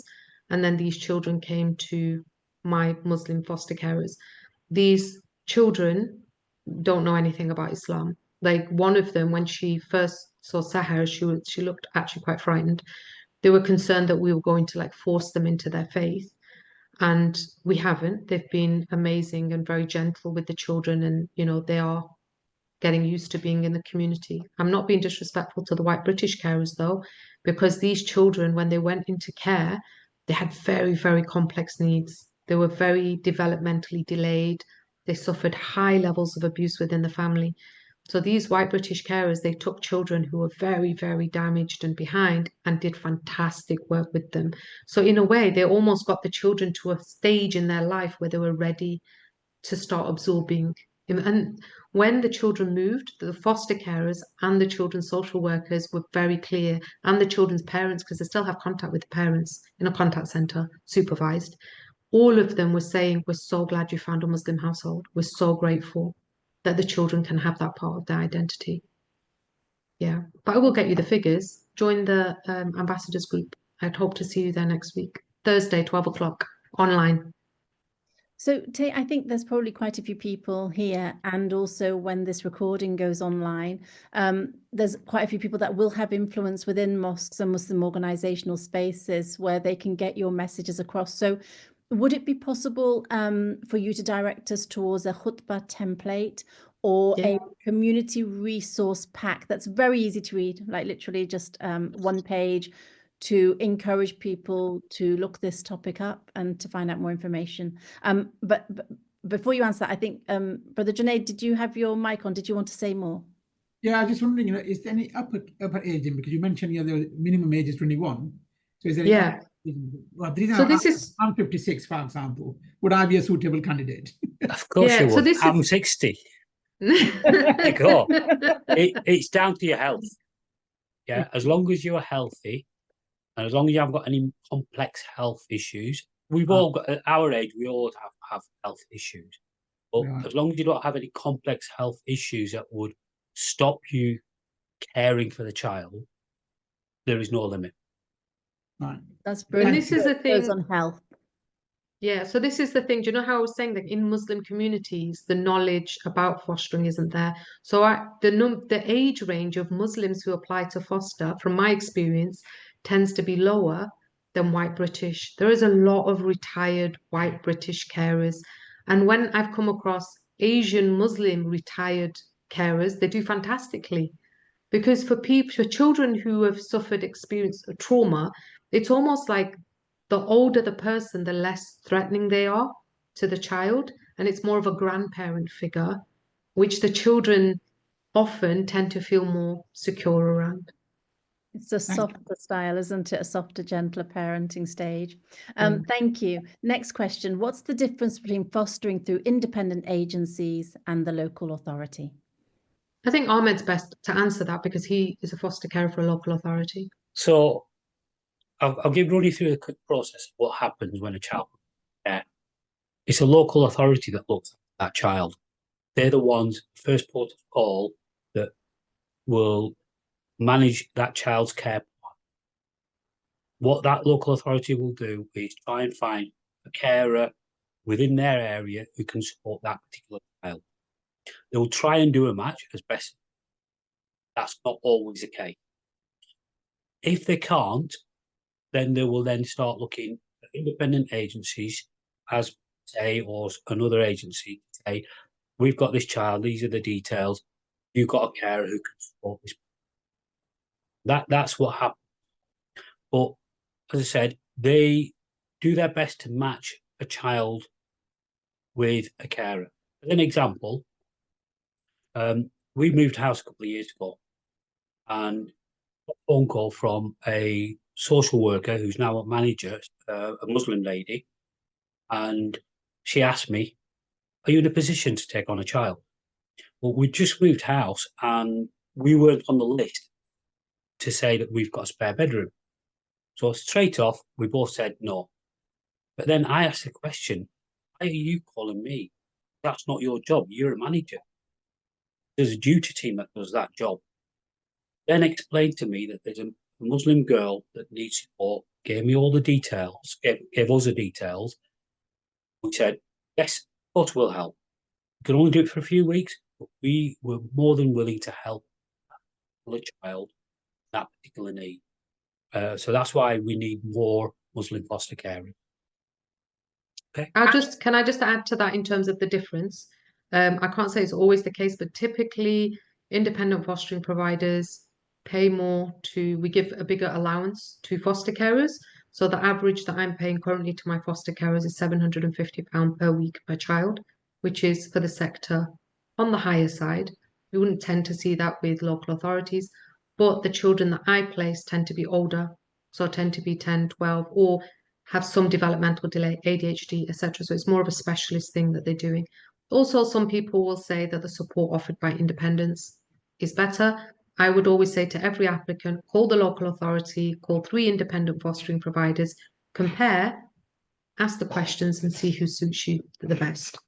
Speaker 2: And then these children came to my Muslim foster carers. These children don't know anything about Islam. Like one of them, when she first saw Saher, she looked actually quite frightened. They were concerned that we were going to like force them into their faith. And we haven't. They've been amazing and very gentle with the children, and they are getting used to being in the community. I'm not being disrespectful to the white British carers though, because these children, when they went into care, they had very, very complex needs. They were very developmentally delayed. They suffered high levels of abuse within the family. So these white British carers, they took children who were very, very damaged and behind and did fantastic work with them. So in a way, they almost got the children to a stage in their life where they were ready to start absorbing. And when the children moved, the foster carers and the children's social workers were very clear, and the children's parents, because they still have contact with the parents in a contact centre, supervised. All of them were saying, we're so glad you found a Muslim household. We're so grateful that the children can have that part of their identity. Yeah, but I will get you the figures. Join the ambassadors group. I'd hope to see you there next week. Thursday, 12 o'clock, online.
Speaker 1: So, Tay, I think there's probably quite a few people here, and also when this recording goes online, there's quite a few people that will have influence within mosques and Muslim organizational spaces where they can get your messages across. So would it be possible for you to direct us towards a khutbah template or a community resource pack that's very easy to read, like literally just one page, to encourage people to look this topic up and to find out more information? But before you answer that, I think, Brother Junaid, did you have your mic on? Did you want to say more?
Speaker 5: Yeah, I just wondering, is there any upper age limit? Because you mentioned the minimum age is 21. So is there any upper age limit? Well, I'm 56, for example. Would I be a suitable candidate?
Speaker 4: Of course you would. I'm 60. Go. It's down to your health. Yeah, as long as you're healthy, and as long as you haven't got any complex health issues, we've all got, at our age, we all have health issues. But as long as you don't have any complex health issues that would stop you caring for the child, there is no limit.
Speaker 5: Right.
Speaker 1: That's brilliant.
Speaker 2: And this is the thing
Speaker 1: on health.
Speaker 2: Yeah, so this is the thing. Do you know how I was saying that in Muslim communities, the knowledge about fostering isn't there? So the age range of Muslims who apply to foster, from my experience, tends to be lower than white British. There is a lot of retired white British carers. And when I've come across Asian Muslim retired carers, they do fantastically. Because for children who have experienced a trauma, it's almost like the older the person, the less threatening they are to the child. And it's more of a grandparent figure, which the children often tend to feel more secure around.
Speaker 1: It's a softer style, isn't it? A softer, gentler parenting stage. Thank you. Next question. What's the difference between fostering through independent agencies and the local authority?
Speaker 2: I think Ahmed's best to answer that because he is a foster carer for a local authority.
Speaker 4: So I'll run you through a quick process of what happens when a child it's a local authority that looks at that child. They're the ones, first port of call, that will manage that child's care plan. What that local authority will do is try and find a carer within their area who can support that particular child. They will try and do a match as best. That's not always the case. If they can't, then they will then start looking at independent agencies, as say, or another agency, say, we've got this child, these are the details, you've got a carer who can support this. That's what happened. But as I said, they do their best to match a child with a carer. As an example, we moved house a couple of years ago, and got a phone call from a social worker who's now a manager, a Muslim lady, and she asked me, "Are you in a position to take on a child?" Well, we just moved house, and we weren't on the list to say that we've got a spare bedroom. So straight off, we both said no. But then I asked the question, "Why are you calling me? That's not your job. You're a manager. There's a duty team that does that job." Then explained to me that there's a Muslim girl that needs support, gave me all the details, gave us the details. We said, yes, of course we'll help. We can only do it for a few weeks, but we were more than willing to help a child that particular need. So that's why we need more Muslim foster carers. Okay.
Speaker 2: Can I just add to that in terms of the difference? I can't say it's always the case, but typically independent fostering providers pay more we give a bigger allowance to foster carers. So the average that I'm paying currently to my foster carers is £750 per week per child, which is for the sector on the higher side. We wouldn't tend to see that with local authorities, but the children that I place tend to be older, so tend to be 10, 12, or have some developmental delay, ADHD, etc. So it's more of a specialist thing that they're doing. Also, some people will say that the support offered by independents is better. I would always say to every applicant, call the local authority, call 3 independent fostering providers, compare, ask the questions and see who suits you the best.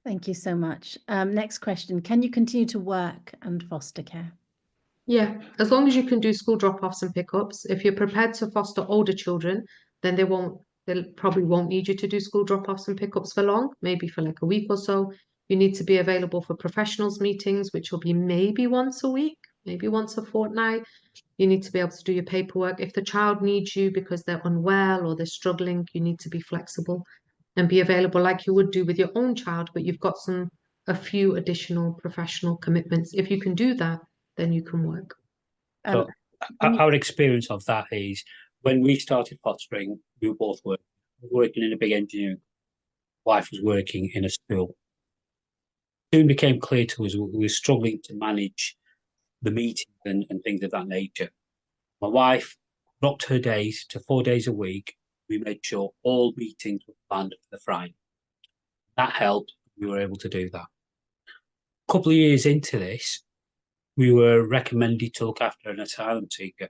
Speaker 1: Thank you so much. Next question. Can you continue to work and foster care?
Speaker 2: Yeah, as long as you can do school drop-offs and pickups. If you're prepared to foster older children, then they probably won't need you to do school drop-offs and pickups for long, maybe for like a week or so. You need to be available for professionals meetings, which will be maybe once a week, maybe once a fortnight. You need to be able to do your paperwork. If the child needs you because they're unwell or they're struggling, you need to be flexible and be available like you would do with your own child, but you've got a few additional professional commitments. If you can do that, then you can work.
Speaker 4: So our experience of that is when we started fostering, we were both working in a big engineering. Wife was working in a school. Soon became clear to us we were struggling to manage the meetings and things of that nature. My wife dropped her days to 4 days a week. We made sure all meetings were planned for the Friday. That helped. We were able to do that. A couple of years into this, we were recommended to look after an asylum seeker.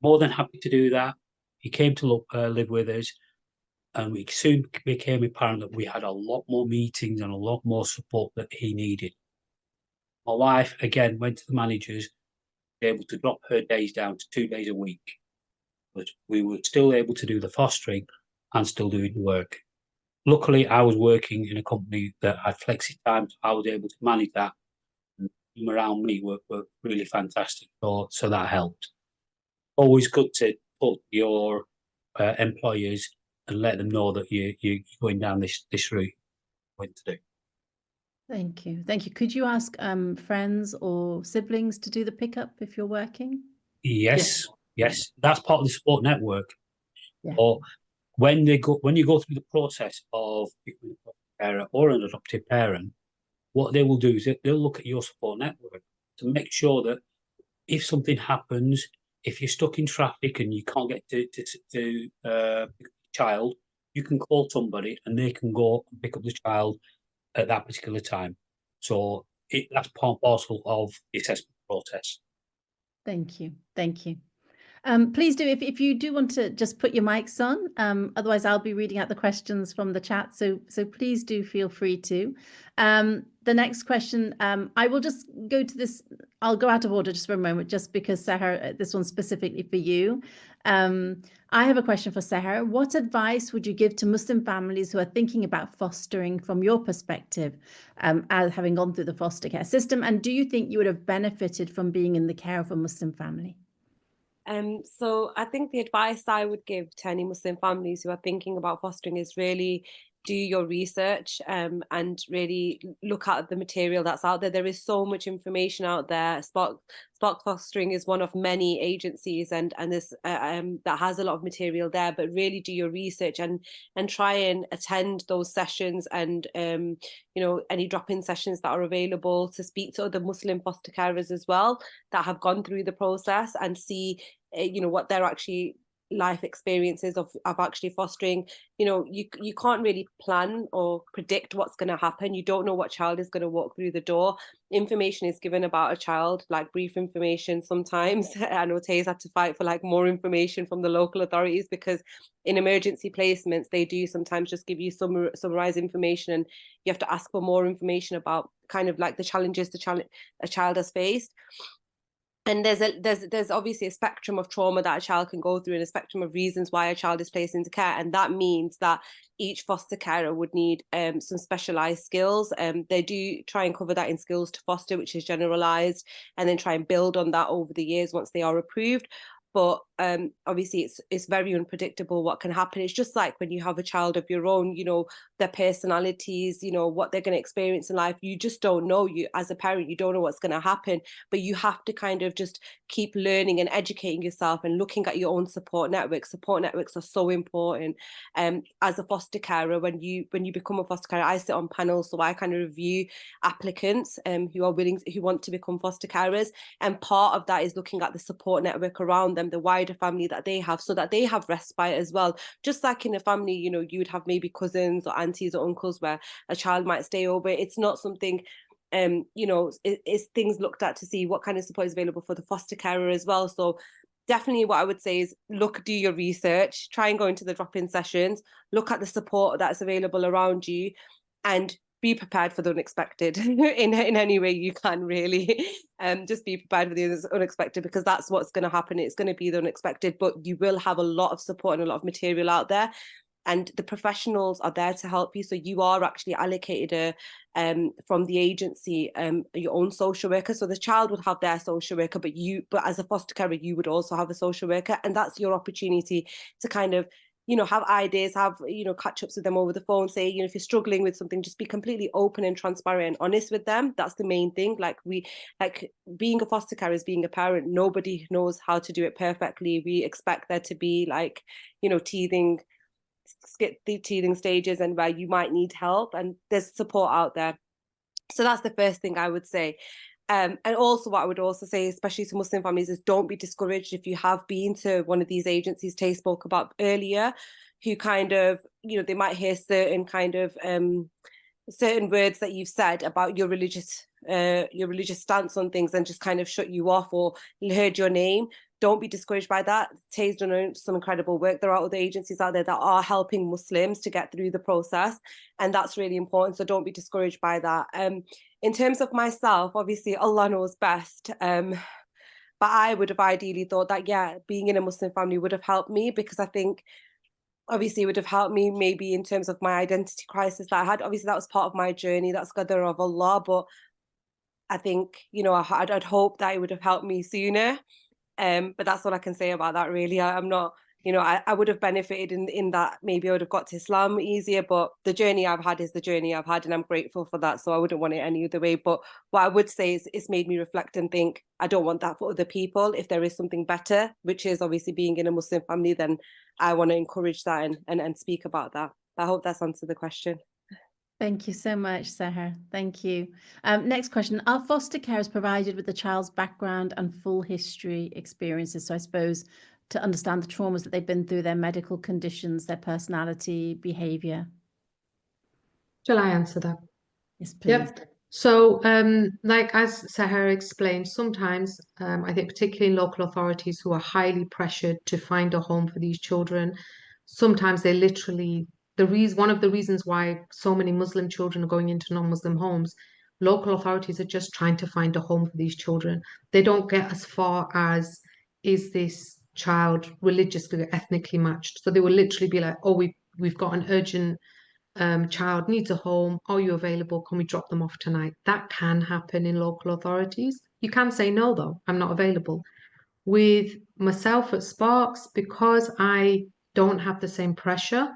Speaker 4: More than happy to do that. He came to live with us, and we soon became apparent that we had a lot more meetings and a lot more support that he needed. My wife, again, went to the managers, able to drop her days down to 2 days a week. But we were still able to do the fostering and still doing the work. Luckily, I was working in a company that had flexi time, so I was able to manage that. And the team around me were really fantastic, so that helped. Always good to talk to your employers and let them know that you're going down this route. What to do.
Speaker 1: Thank you. Thank you. Could you ask friends or siblings to do the pickup if you're working?
Speaker 4: Yes. That's part of the support network.
Speaker 1: Yeah.
Speaker 4: Or when you go through the process of becoming a parent or an adoptive parent, what they will do is they'll look at your support network to make sure that if something happens, if you're stuck in traffic and you can't get to pick up the child, you can call somebody and they can go and pick up the child at that particular time. So that's part and parcel of the assessment process.
Speaker 1: Thank you. Thank you. Please do, if you do want to just put your mics on, otherwise I'll be reading out the questions from the chat. So please do feel free to. The next question, I will just go to this. I'll go out of order just for a moment, just because Saher, this one's specifically for you. I have a question for Saher. What advice would you give to Muslim families who are thinking about fostering from your perspective, as having gone through the foster care system? And do you think you would have benefited from being in the care of a Muslim family?
Speaker 3: So I think the advice I would give to any Muslim families who are thinking about fostering is really do your research and really look at the material that's out there. There is so much information out there. Spark Fostering is one of many agencies, and this that has a lot of material there. But really do your research and try and attend those sessions, and any drop-in sessions that are available, to speak to other Muslim foster carers as well that have gone through the process, and see what they're actually life experiences of actually fostering. You can't really plan or predict what's going to happen. You don't know what child is going to walk through the door. Information is given about a child, like brief information sometimes. I know Tay's had to fight for like more information from the local authorities, because in emergency placements they do sometimes just give you summarized information, and you have to ask for more information about kind of like the challenges a child has faced. And there's obviously a spectrum of trauma that a child can go through, and a spectrum of reasons why a child is placed into care. And that means that each foster carer would need some specialized skills. They do try and cover that in Skills to Foster, which is generalized, and then try and build on that over the years once they are approved. But obviously it's very unpredictable what can happen. It's just like when you have a child of your own, their personalities, what they're going to experience in life. You just don't know. You, as a parent, you don't know what's going to happen, but you have to kind of just keep learning and educating yourself and looking at your own support networks. Support networks are so important. As a foster carer, when you become a foster carer, I sit on panels, so I kind of review applicants who want to become foster carers, and part of that is looking at the support network around them, the wider family that they have, so that they have respite as well. Just like in a family, you would have maybe cousins or aunties or uncles where a child might stay over. It's not something, it's things looked at to see what kind of support is available for the foster carer as well. So definitely what I would say is do your research, try and go into the drop-in sessions, look at the support that's available around you, and be prepared for the unexpected in any way you can, really. Just be prepared for the unexpected, because that's what's going to happen. It's going to be the unexpected, but you will have a lot of support and a lot of material out there, and the professionals are there to help you. So you are actually allocated from the agency your own social worker. So the child would have their social worker, but as a foster carer, you would also have a social worker, and that's your opportunity to kind of have ideas, have catch ups with them over the phone, say if you're struggling with something, just be completely open and transparent and honest with them. That's the main thing. Like being a foster carer is being a parent. Nobody knows how to do it perfectly. We expect there to be teething stages, and where you might need help, and there's support out there. So that's the first thing I would say. And also what I would also say, especially to Muslim families, is don't be discouraged if you have been to one of these agencies Tay spoke about earlier, who kind of, they might hear certain kind of certain words that you've said about your religious stance on things, and just kind of shut you off or heard your name. Don't be discouraged by that. Tay's done some incredible work. There are other agencies out there that are helping Muslims to get through the process, and that's really important. So don't be discouraged by that. In terms of myself, obviously Allah knows best. But I would have ideally thought that, being in a Muslim family would have helped me, because I think obviously it would have helped me maybe in terms of my identity crisis that I had. Obviously that was part of my journey. That's qadar of Allah. But I think, I'd hope that it would have helped me sooner. But that's all I can say about that, really. I'm not, I would have benefited in that maybe I would have got to Islam easier, but the journey I've had is the journey I've had, and I'm grateful for that. So I wouldn't want it any other way. But what I would say is it's made me reflect and think, I don't want that for other people. If there is something better, which is obviously being in a Muslim family, then I want to encourage that and speak about that. I hope that's answered the question.
Speaker 1: Thank you so much, Saher. Thank you. Next question. Are foster carers provided with the child's background and full history experiences? So I suppose to understand the traumas that they've been through, their medical conditions, their personality, behavior.
Speaker 2: Shall I answer that?
Speaker 1: Yes, please.
Speaker 2: Yep. So, like as Saher explained, sometimes I think particularly in local authorities who are highly pressured to find a home for these children, sometimes they literally, one of the reasons why so many Muslim children are going into non-Muslim homes, local authorities are just trying to find a home for these children. They don't get as far as, is this child religiously or ethnically matched? So they will literally be like, oh, we've got an urgent child needs a home. Are you available? Can we drop them off tonight? That can happen in local authorities. You can say no, though. I'm not available. With myself at Sparks, because I don't have the same pressure,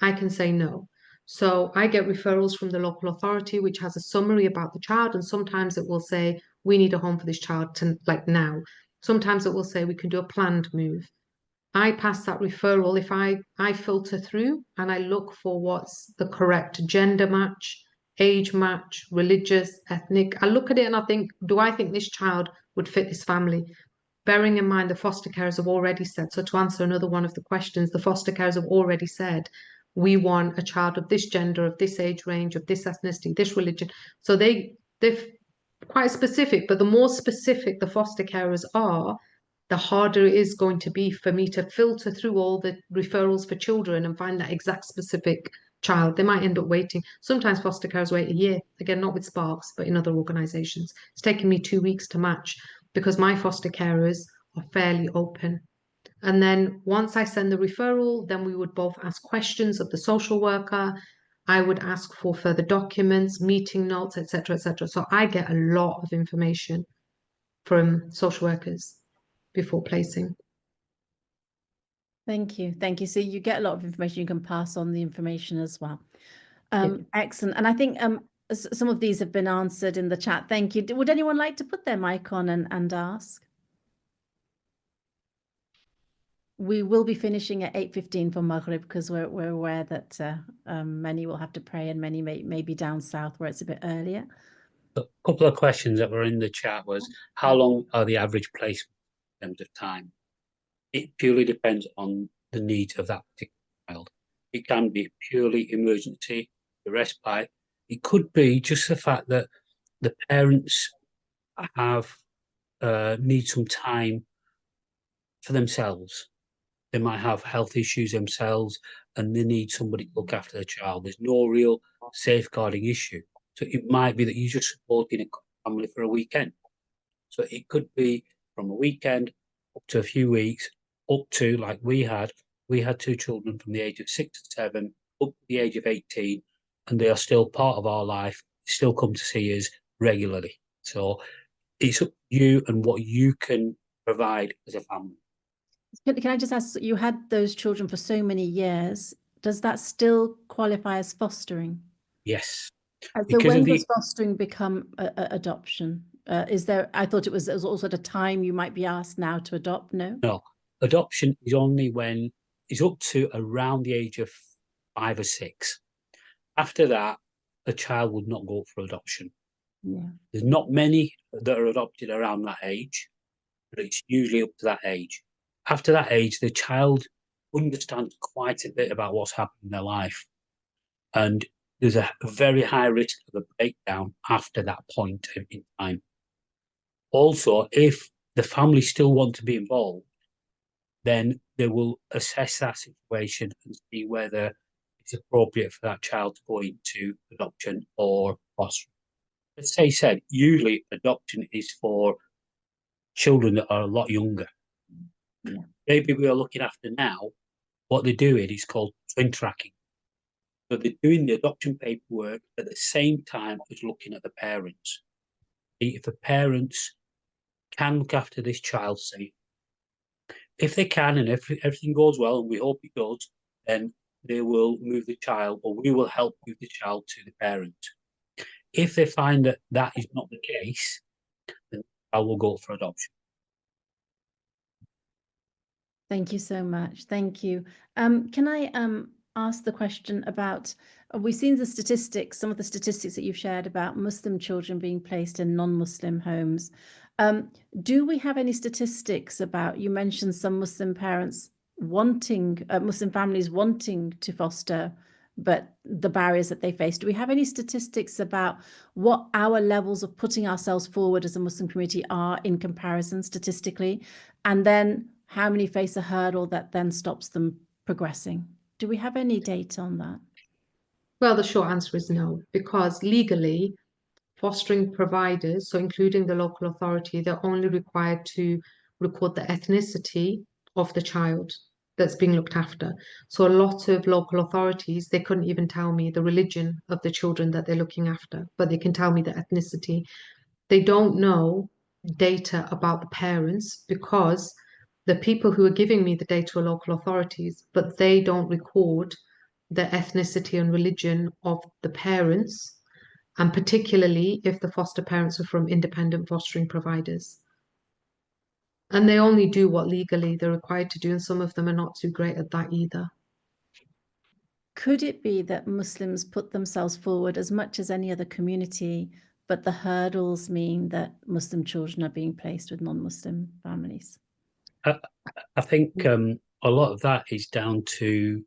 Speaker 2: I can say no. So I get referrals from the local authority, which has a summary about the child, and sometimes it will say, we need a home for this child to, like now. Sometimes it will say we can do a planned move. I pass that referral. If I filter through and I look for what's the correct gender match, age match, religious, ethnic, I look at it and I think, do I think this child would fit this family? Bearing in mind the foster carers have already said, so to answer another one of the questions, the foster carers have already said, we want a child of this gender, of this age range, of this ethnicity, this religion. So they're quite specific, but the more specific the foster carers are, the harder it is going to be for me to filter through all the referrals for children and find that exact specific child. They might end up waiting. Sometimes foster carers wait a year, again, not with Sparks, but in other organisations. It's taken me 2 weeks to match because my foster carers are fairly open. And then once I send the referral, then we would both ask questions of the social worker. I would ask for further documents, meeting notes, etc., etc. So I get a lot of information from social workers before placing.
Speaker 1: Thank you. Thank you. So you get a lot of information. You can pass on the information as well.
Speaker 2: Yeah.
Speaker 1: Excellent. And I think some of these have been answered in the chat. Thank you. Would anyone like to put their mic on and ask? We will be finishing at 8:15 for Maghrib because we're aware that many will have to pray and many may be down south where it's a bit earlier.
Speaker 4: A couple of questions that were in the chat was, how long are the average placements in terms of time? It purely depends on the needs of that particular child. It can be purely emergency, the respite. It could be just the fact that the parents have need some time for themselves. They might have health issues themselves and they need somebody to look after the child. There's no real safeguarding issue. So it might be that you're just supporting a family for a weekend. So it could be from a weekend up to a few weeks, up to, like we had 2 children from the age of 6 to 7 up to the age of 18, and they are still part of our life, still come to see us regularly. So it's up to you and what you can provide as a family.
Speaker 1: Can I just ask, you had those children for so many years. Does that still qualify as fostering?
Speaker 4: Yes.
Speaker 1: So when does fostering become adoption? Is there? I thought it was also at a time you might be asked now to adopt. No.
Speaker 4: No, adoption is only when it's up to around the age of 5 or 6. After that, a child would not go for adoption.
Speaker 1: Yeah.
Speaker 4: There's not many that are adopted around that age, but it's usually up to that age. After that age, the child understands quite a bit about what's happened in their life. And there's a very high risk of a breakdown after that point in time. Also, if the family still want to be involved, then they will assess that situation and see whether it's appropriate for that child to go into adoption or fostering. As Tay said, usually adoption is for children that are a lot younger.
Speaker 1: Yeah.
Speaker 4: Maybe we are looking after now, what they're doing is called twin tracking. So they're doing the adoption paperwork at the same time as looking at the parents. If the parents can look after this child safe, if they can and if everything goes well, and we hope it does, then they will move the child, or we will help move the child to the parent. If they find that that is not the case, then I will go for adoption.
Speaker 1: Thank you so much. Thank you. Can I ask the question about, we've seen the statistics, some of the statistics that you've shared about Muslim children being placed in non-Muslim homes. Do we have any statistics about, you mentioned some Muslim parents wanting, Muslim families wanting to foster, but the barriers that they face. Do we have any statistics about what our levels of putting ourselves forward as a Muslim community are in comparison statistically? And then how many face a hurdle that then stops them progressing? Do we have any data on that?
Speaker 2: Well, the short answer is no, because legally, fostering providers, so including the local authority, they're only required to record the ethnicity of the child that's being looked after. So a lot of local authorities, they couldn't even tell me the religion of the children that they're looking after, but they can tell me the ethnicity. They don't know data about the parents because the people who are giving me the data are local authorities, but they don't record the ethnicity and religion of the parents, and particularly if the foster parents are from independent fostering providers. And they only do what legally they're required to do, and some of them are not too great at that either.
Speaker 1: Could it be that Muslims put themselves forward as much as any other community, but the hurdles mean that Muslim children are being placed with non-Muslim families?
Speaker 4: I think a lot of that is down to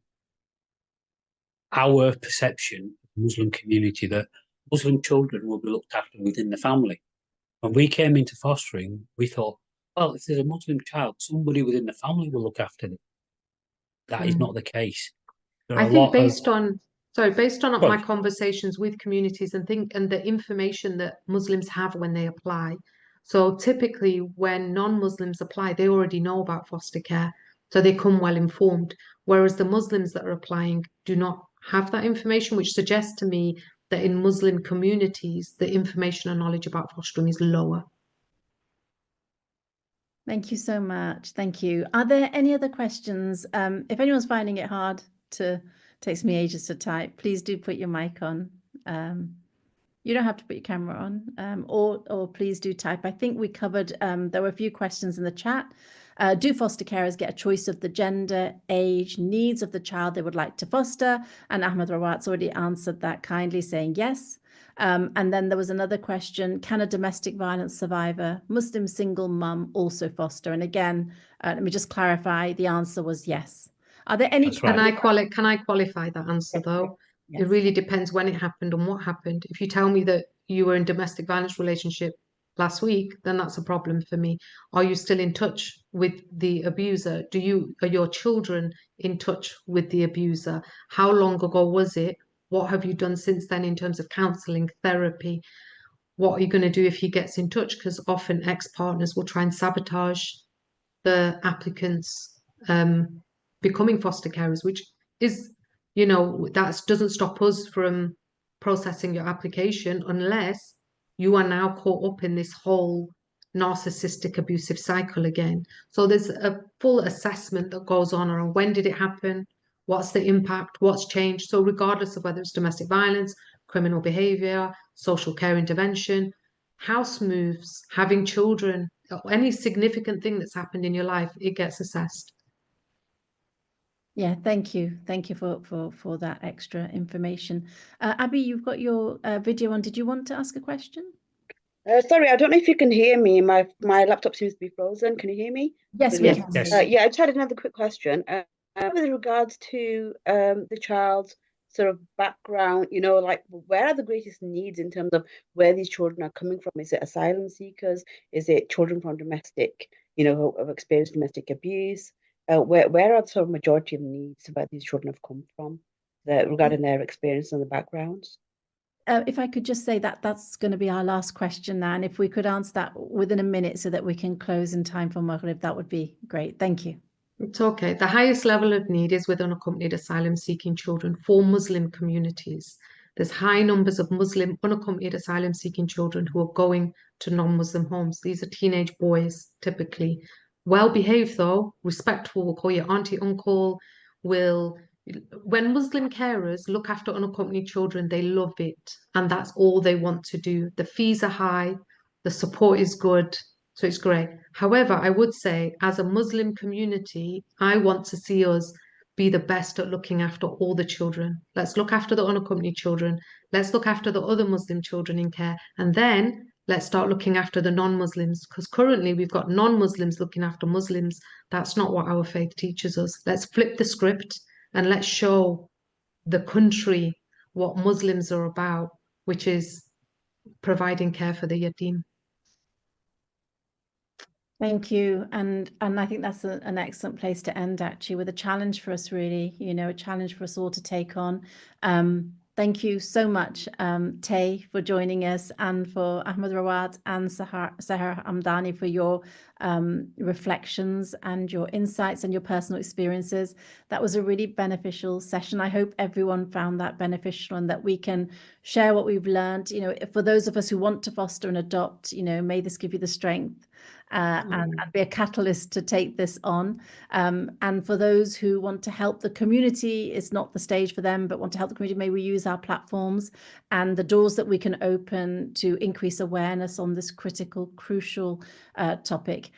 Speaker 4: our perception of the Muslim community that Muslim children will be looked after within the family. When we came into fostering, we thought, well, if there's a Muslim child, somebody within the family will look after them. That is not the case.
Speaker 2: I think based on my conversations with communities and the information that Muslims have when they apply. So typically when non-Muslims apply, they already know about foster care. So they come well informed. Whereas the Muslims that are applying do not have that information, which suggests to me that in Muslim communities, the information and knowledge about fostering is lower.
Speaker 1: Thank you so much. Thank you. Are there any other questions? If anyone's finding it hard takes me ages to type, please do put your mic on. You don't have to put your camera on, or please do type. I think we covered, there were a few questions in the chat. Do foster carers get a choice of the gender, age, needs of the child they would like to foster? And Ahmed Rawat's already answered that kindly, saying yes. And then there was another question, can a domestic violence survivor, Muslim single mum, also foster? And again, let me just clarify, the answer was yes. Are there any...
Speaker 2: Can I qualify that answer though?
Speaker 1: Yes.
Speaker 2: It really depends when it happened and what happened. If you tell me that you were in domestic violence relationship last week, then that's a problem for me. Are you still in touch with the abuser? Are your children in touch with the abuser? How long ago was it? What have you done since then in terms of counseling, therapy? What are you going to do if he gets in touch? Because often ex-partners will try and sabotage the applicants becoming foster carers, which is, that doesn't stop us from processing your application unless you are now caught up in this whole narcissistic abusive cycle again. So there's a full assessment that goes on around when did it happen, what's the impact, what's changed. So regardless of whether it's domestic violence, criminal behavior, social care intervention, house moves, having children, any significant thing that's happened in your life, it gets assessed.
Speaker 1: Yeah, thank you. Thank you for that extra information. Abby, you've got your video on. Did you want to ask a question?
Speaker 6: Sorry, I don't know if you can hear me. My laptop seems to be frozen. Can you hear me?
Speaker 1: Yes, we can.
Speaker 4: Yes.
Speaker 6: Yeah, I just had another quick question. With regards to the child's sort of background, like where are the greatest needs in terms of where these children are coming from? Is it asylum seekers? Is it children from domestic, who have experienced domestic abuse? Where are the sort of majority of needs where these children have come from regarding their experience and the backgrounds?
Speaker 1: If I could just say that's going to be our last question now, and if we could answer that within a minute so that we can close in time for Maghrib, that would be great. Thank you.
Speaker 2: It's okay. The highest level of need is with unaccompanied asylum-seeking children for Muslim communities. There's high numbers of Muslim unaccompanied asylum-seeking children who are going to non-Muslim homes. These are teenage boys, typically. Well-behaved though, respectful, will call you auntie, uncle, when Muslim carers look after unaccompanied children, they love it. And that's all they want to do. The fees are high, the support is good, so it's great. However, I would say as a Muslim community, I want to see us be the best at looking after all the children. Let's look after the unaccompanied children. Let's look after the other Muslim children in care. And then let's start looking after the non-Muslims, because currently we've got non-Muslims looking after Muslims. That's not what our faith teaches us. Let's flip the script and let's show the country what Muslims are about, which is providing care for the yatim.
Speaker 1: Thank you. And I think that's an excellent place to end, actually, with a challenge for us, really, a challenge for us all to take on. Thank you so much, Tay, for joining us, and for Ahmed Rawat and Saher Hamdani for your reflections and your insights and your personal experiences. That was a really beneficial session. I hope everyone found that beneficial and that we can share what we've learned. You know, for those of us who want to foster and adopt, you know, may this give you the strength and be a catalyst to take this on. And for those who want to help the community, it's not the stage for them, but want to help the community, may we use our platforms and the doors that we can open to increase awareness on this critical, crucial topic.